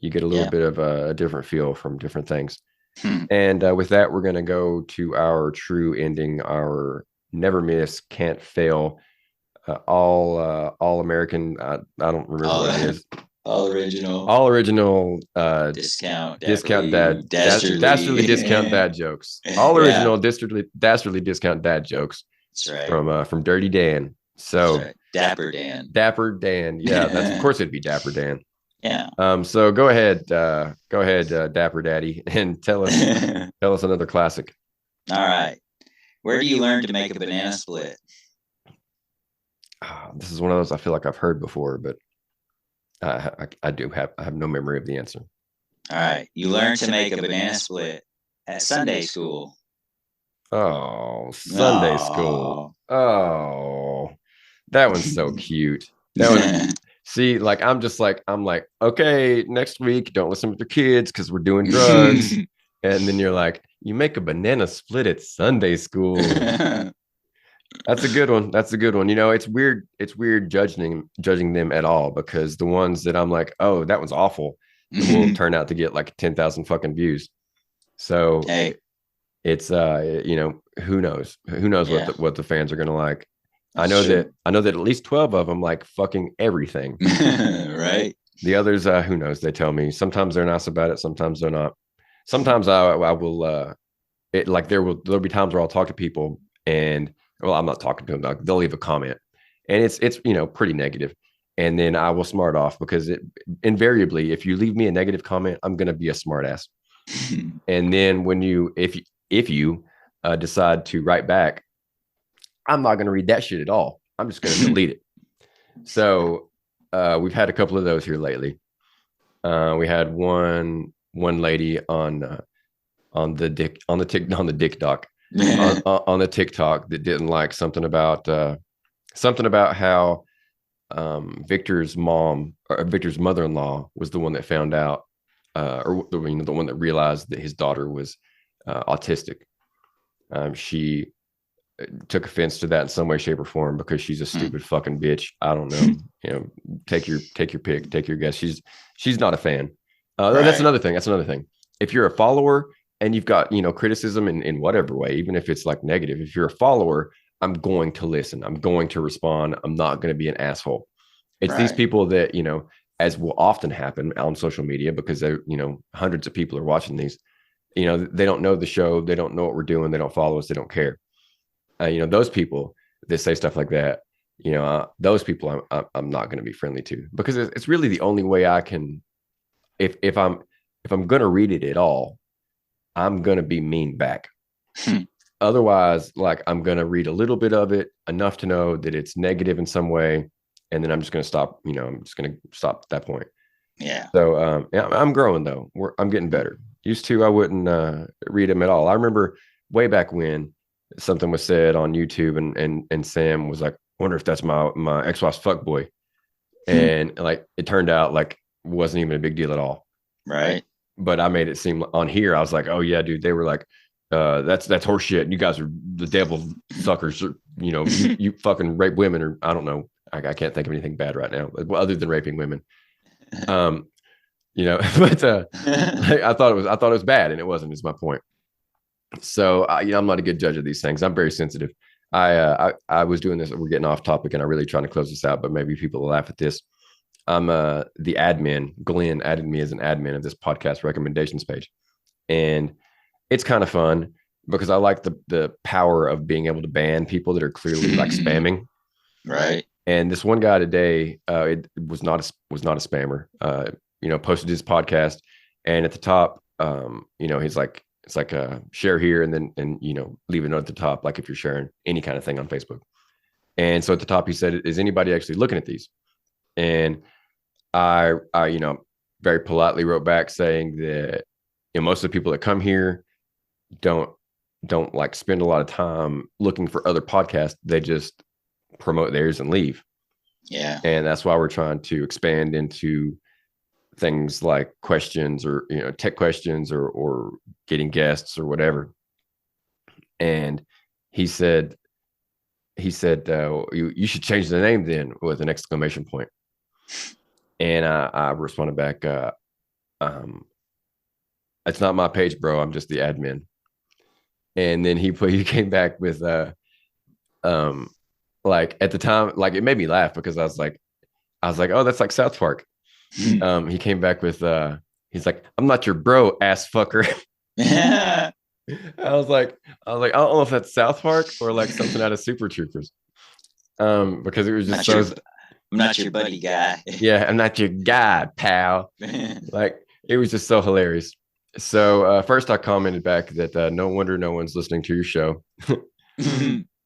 you get a little bit of a different feel from different things. And with that, we're going to go to our true ending, our never miss, can't fail, all American. I don't remember what it is. All original discount dastardly discount dad jokes. All original dastardly discount dad jokes. That's right. From Dirty Dan. So right. Dapper Dan. Yeah, that's of course it'd be Dapper Dan. Yeah. So go ahead, Dapper Daddy, and tell us another classic. All right. Where do you learn to make a banana split? This is one of those I feel like I've heard before, but I have no memory of the answer. All right. You learn to make a banana split at Sunday school. Oh, Sunday school. Oh, that one's so cute. That one. See, like I'm like, okay, next week, don't listen with your kids because we're doing drugs. And then you're like, you make a banana split at Sunday school. That's a good one. It's weird. It's weird judging them at all, because the ones that I'm like, oh, that one's awful, will turn out to get like 10,000 fucking views. So it's who knows what the fans are gonna like. I know that at least 12 of them like fucking everything. Right. The others, who knows? They tell me sometimes they're nice about it, sometimes they're not. sometimes I will like there'll be times where I'll talk to people and well, I'm not talking to them. Like, they'll leave a comment and it's pretty negative, and then I will smart off because it invariably if you leave me a negative comment, I'm gonna be a smart ass. And then when you if you decide to write back, I'm not gonna read that shit at all. I'm just gonna delete it. So we've had a couple of those here lately. We had one lady on the dick doc on the TikTok that didn't like something about how Victor's mom or Victor's mother-in-law was the one that found out or the one that realized that his daughter was autistic. She took offense to that in some way, shape, or form because she's a stupid fucking bitch. I don't know. Take your pick, take your guess. She's not a fan. Right. That's another thing. If you're a follower and you've got criticism in whatever way, even if it's like negative, if you're a follower, I'm going to listen. I'm going to respond. I'm not going to be an asshole. It's right. These people that as will often happen on social media because they hundreds of people are watching these. They don't know the show. They don't know what we're doing. They don't follow us. They don't care. Those people that say stuff like that, those people I'm not going to be friendly to because it's really the only way I can, if I'm going to read it at all, I'm going to be mean back. Otherwise, like I'm going to read a little bit of it enough to know that it's negative in some way. And then I'm just going to stop, I'm just going to stop at that point. Yeah. So yeah, I'm growing though. I'm getting better. Used to, I wouldn't read them at all. I remember way back when something was said on YouTube and Sam was like, I wonder if that's my ex-wife's fuckboy. And like, it turned out like it wasn't even a big deal at all. Right. But I made it seem on here. I was like, oh yeah, dude. They were like, that's horse shit. You guys are the devil suckers. Or, you fucking rape women or I don't know. I can't think of anything bad right now other than raping women. But I thought it was bad and it wasn't, is my point. So I'm not a good judge of these things. I'm very sensitive. I was doing this. We're getting off topic, and I'm really trying to close this out. But maybe people will laugh at this. I'm the admin. Glenn added me as an admin of this podcast recommendations page, and it's kind of fun because I like the power of being able to ban people that are clearly like spamming. Right. And this one guy today, it was not a spammer. Posted his podcast, and at the top, he's like. It's like a share here and leave a note at the top, like if you're sharing any kind of thing on Facebook. And so at the top, he said, is anybody actually looking at these? And I very politely wrote back saying that, most of the people that come here don't like spend a lot of time looking for other podcasts. They just promote theirs and leave. Yeah. And that's why we're trying to expand into things like questions or tech questions or getting guests or whatever. And he said you should change the name then with an exclamation point. And I responded back, it's not my page, bro. I'm just the admin. And then he came back with like at the time, like it made me laugh because I was like, oh, that's like South Park. He came back with he's like, I'm not your bro, ass fucker. I was like, I don't know if that's South Park or like something out of Super Troopers. Because it was just I'm not your buddy guy. Yeah, I'm not your guy, pal. Like it was just so hilarious. So first I commented back that no wonder no one's listening to your show.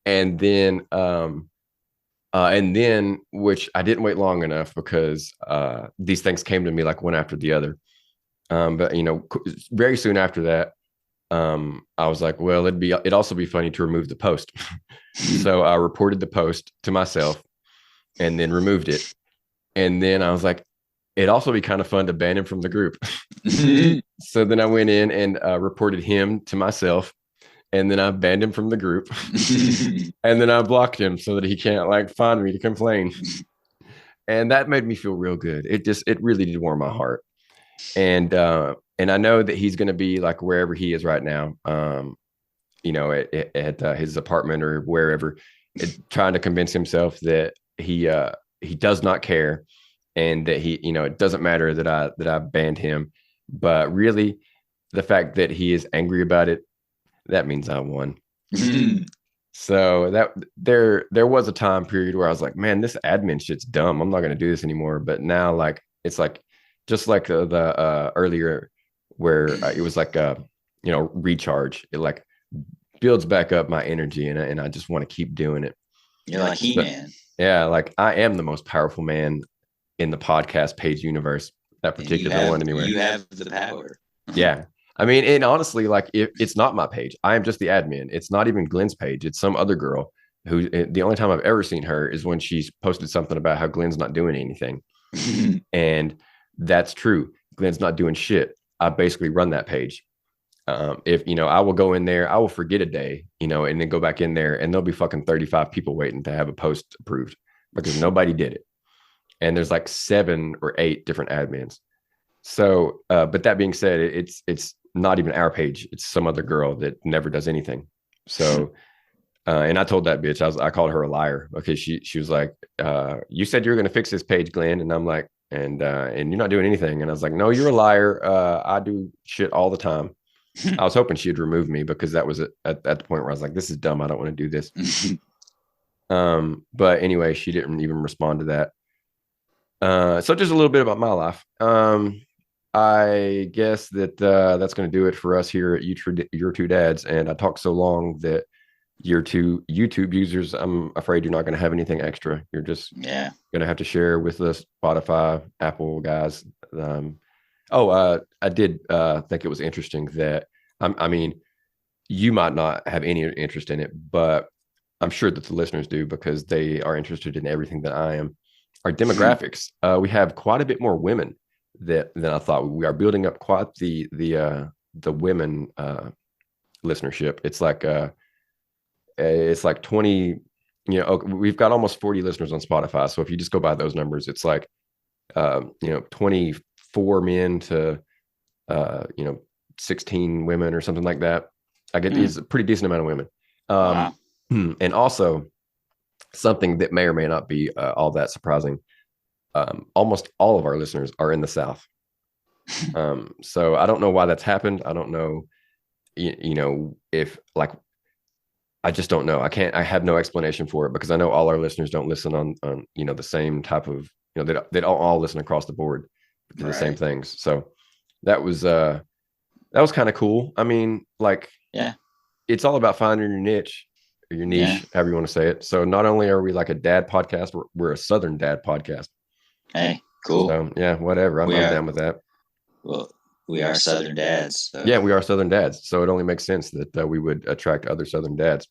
And then, which I didn't wait long enough because these things came to me like one after the other. But very soon after that, I was like, well, it'd also be funny to remove the post. So I reported the post to myself and then removed it. And then I was like, it'd also be kind of fun to ban him from the group. So then I went in and reported him to myself. And then I banned him from the group. And then I blocked him so that he can't like find me to complain. And that made me feel real good. It really did warm my heart. And I know that he's going to be like wherever he is right now, at his apartment or wherever, trying to convince himself that he does not care and that it doesn't matter that I banned him. But really, the fact that he is angry about it, that means I won. Mhm. So that there was a time period where I was like, man, this admin shit's dumb. I'm not gonna do this anymore. But now, like, it's like just like the earlier where it was like a recharge. It like builds back up my energy, and I just want to keep doing it. You're like So, He-Man. yeah, like I am the most powerful man in the podcast page universe. That And you particular one, have anyway. you have the power. Yeah. I mean, and honestly, like it's not my page. I am just the admin. It's not even Glenn's page. It's some other girl who the only time I've ever seen her is when she's posted something about how Glenn's not doing anything. And that's true. Glenn's not doing shit. I basically run that page. If I will go in there, I will forget a day, and then go back in there, and there'll be fucking 35 people waiting to have a post approved because nobody did it. And there's like 7 or 8 different admins. So, but that being said, it's not even our page. It's some other girl that never does anything. So, and I told that bitch, I called her a liar because she was like, you said you were gonna fix this page, Glenn, and I'm like, and you're not doing anything. And I was like, no, you're a liar. I do shit all the time. I was hoping she'd remove me because that was at the point where I was like, this is dumb. I don't want to do this. But anyway, she didn't even respond to that. So just a little bit about my life. I guess that that's going to do it for us here at Your Two Dads. And I talked so long that your two YouTube users, I'm afraid you're not going to have anything extra. You're just Yeah. going to have to share with the Spotify, Apple guys. I did think it was interesting that, I mean, you might not have any interest in it, but I'm sure that the listeners do because they are interested in everything that I am. Our demographics, we have quite a bit more women than I thought. We are building up quite the women listenership. It's like 20. We've got almost 40 listeners on Spotify. So if you just go by those numbers, it's like 24 men to 16 women or something like that. I get these a pretty decent amount of women. Wow. And also something that may or may not be all that surprising. Almost all of our listeners are in the South. So I don't know why that's happened. I don't know, if like, I just don't know. I have no explanation for it because I know all our listeners don't listen on the same type of, they don't all listen across the board to the same things. So that was kind of cool. I mean, like, yeah, it's all about finding your niche or your niche, however you want to say it. So not only are we like a dad podcast, we're a Southern dad podcast. Hey, cool. So yeah, whatever. I'm down with that. Well, we are Southern dads. So. Yeah, we are Southern dads. So it only makes sense that we would attract other Southern dads.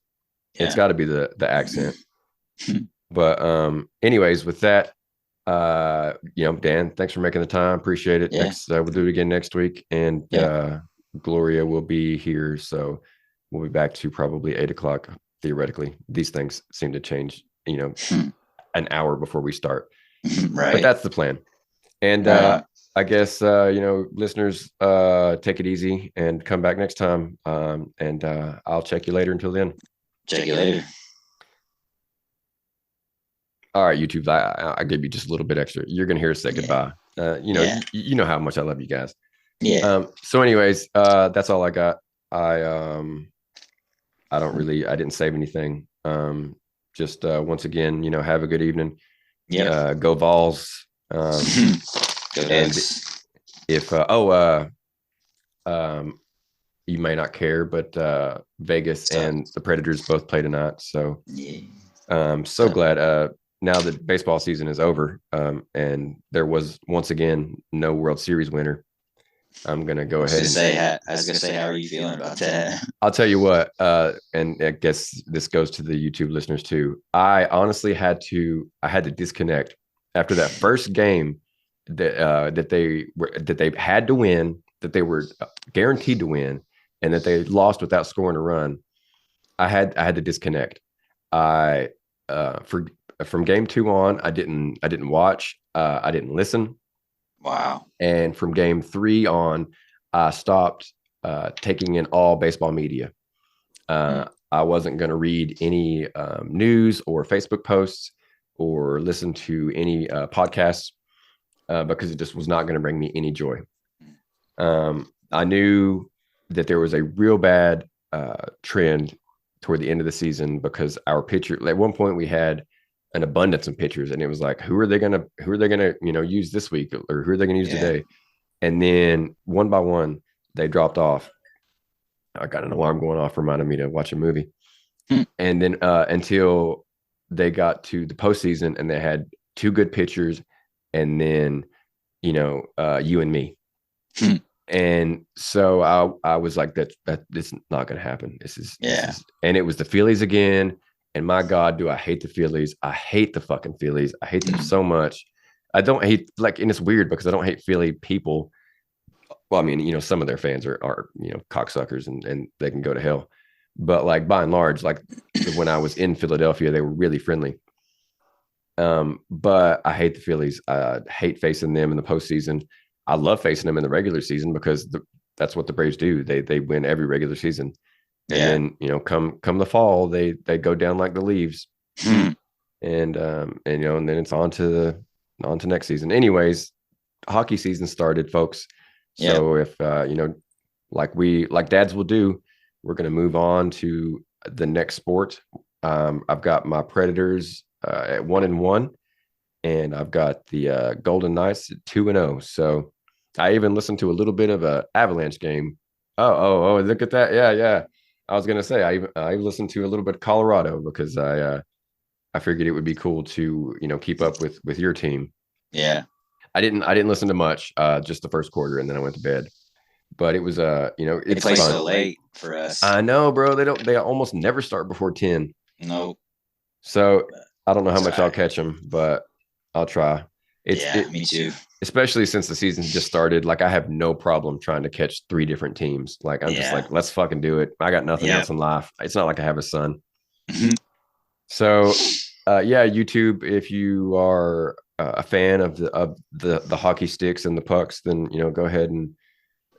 Yeah. It's got to be the accent. But anyways, with that, Dan, thanks for making the time. Appreciate it. Yeah. We'll do it again next week. And Gloria will be here. So we'll be back to probably 8:00, theoretically. These things seem to change, an hour before we start. Right. But that's the plan. And I guess, listeners, take it easy and come back next time. And I'll check you later. Until then. Check you later. All right, YouTube. I gave you just a little bit extra. You're gonna hear us say goodbye. You know how much I love you guys. Yeah. So, anyways, that's all I got. I didn't save anything. Just once again, have a good evening. Yeah. Go Vols. Go and if you may not care, but Vegas and the Predators both play tonight. So so glad now that baseball season is over, and there was once again no World Series winner. I'm gonna go ahead and I was gonna say, how are you feeling about that? I'll tell you what, and I guess this goes to the YouTube listeners too. I honestly had to disconnect after that first game that they had to win, that they were guaranteed to win, and that they lost without scoring a run. I had to disconnect. From game 2 on, I didn't watch. I didn't listen. Wow. And from game 3 on, I stopped taking in all baseball media. I wasn't going to read any news or Facebook posts or listen to any podcasts because it just was not going to bring me any joy. I knew that there was a real bad trend toward the end of the season because our pitcher, at one point we had an abundance of pitchers, and it was like, who are they gonna, use this week, or who are they gonna use Yeah. today? And then one by one, they dropped off. I got an alarm going off reminding me to watch a movie. Hmm. And then until they got to the postseason and they had two good pitchers, and then you and me. Hmm. And so I was like, that this is not going to happen. Yeah. And it was the Phillies again. And my God, do I hate the Phillies? I hate the fucking Phillies. I hate them so much. I don't hate, like, and it's weird because I don't hate Philly people. Well, I mean, some of their fans are cocksuckers, and they can go to hell. But like by and large, like when I was in Philadelphia, they were really friendly. But I hate the Phillies. I hate facing them in the postseason. I love facing them in the regular season because that's what the Braves do. They win every regular season, and Yeah. then come the fall, they go down like the leaves, Hmm. and then it's on to next season. Anyways, hockey season started, folks. Yep. So if like dads will do, we're going to move on to the next sport. I've got my Predators at 1-1, and I've got the Golden Knights at 2-0. So I even listened to a little bit of a Avalanche game. Oh! Look at that! Yeah, yeah. I was gonna say I listened to a little bit of Colorado because I figured it would be cool to keep up with your team. Yeah. I didn't listen to much, just the first quarter, and then I went to bed. But it was They it's play fun. so late for us. I know, bro. They almost never start before 10. Nope. So I don't know how That's much all I'll right. catch them, but I'll try. It's Yeah, it me too. especially since the season just started. Like I have no problem trying to catch three different teams. Like I'm just Yeah. like, let's fucking do it. I got nothing Yep. else in life. It's not like I have a son. Mhm. So yeah, YouTube, if you are a fan of the hockey sticks and the pucks, then go ahead and,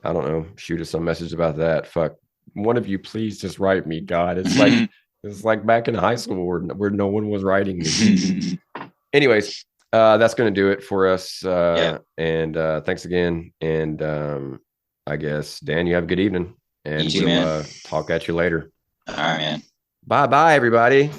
I don't know, shoot us some message about that. Fuck, one of you, please just write me. God, it's like back in high school where no one was writing me. Anyways, that's going to do it for us. Yep. And thanks again. And I guess, Dan, you have a good evening, You and too, we'll man. talk at you later. All right, man. Bye bye, everybody.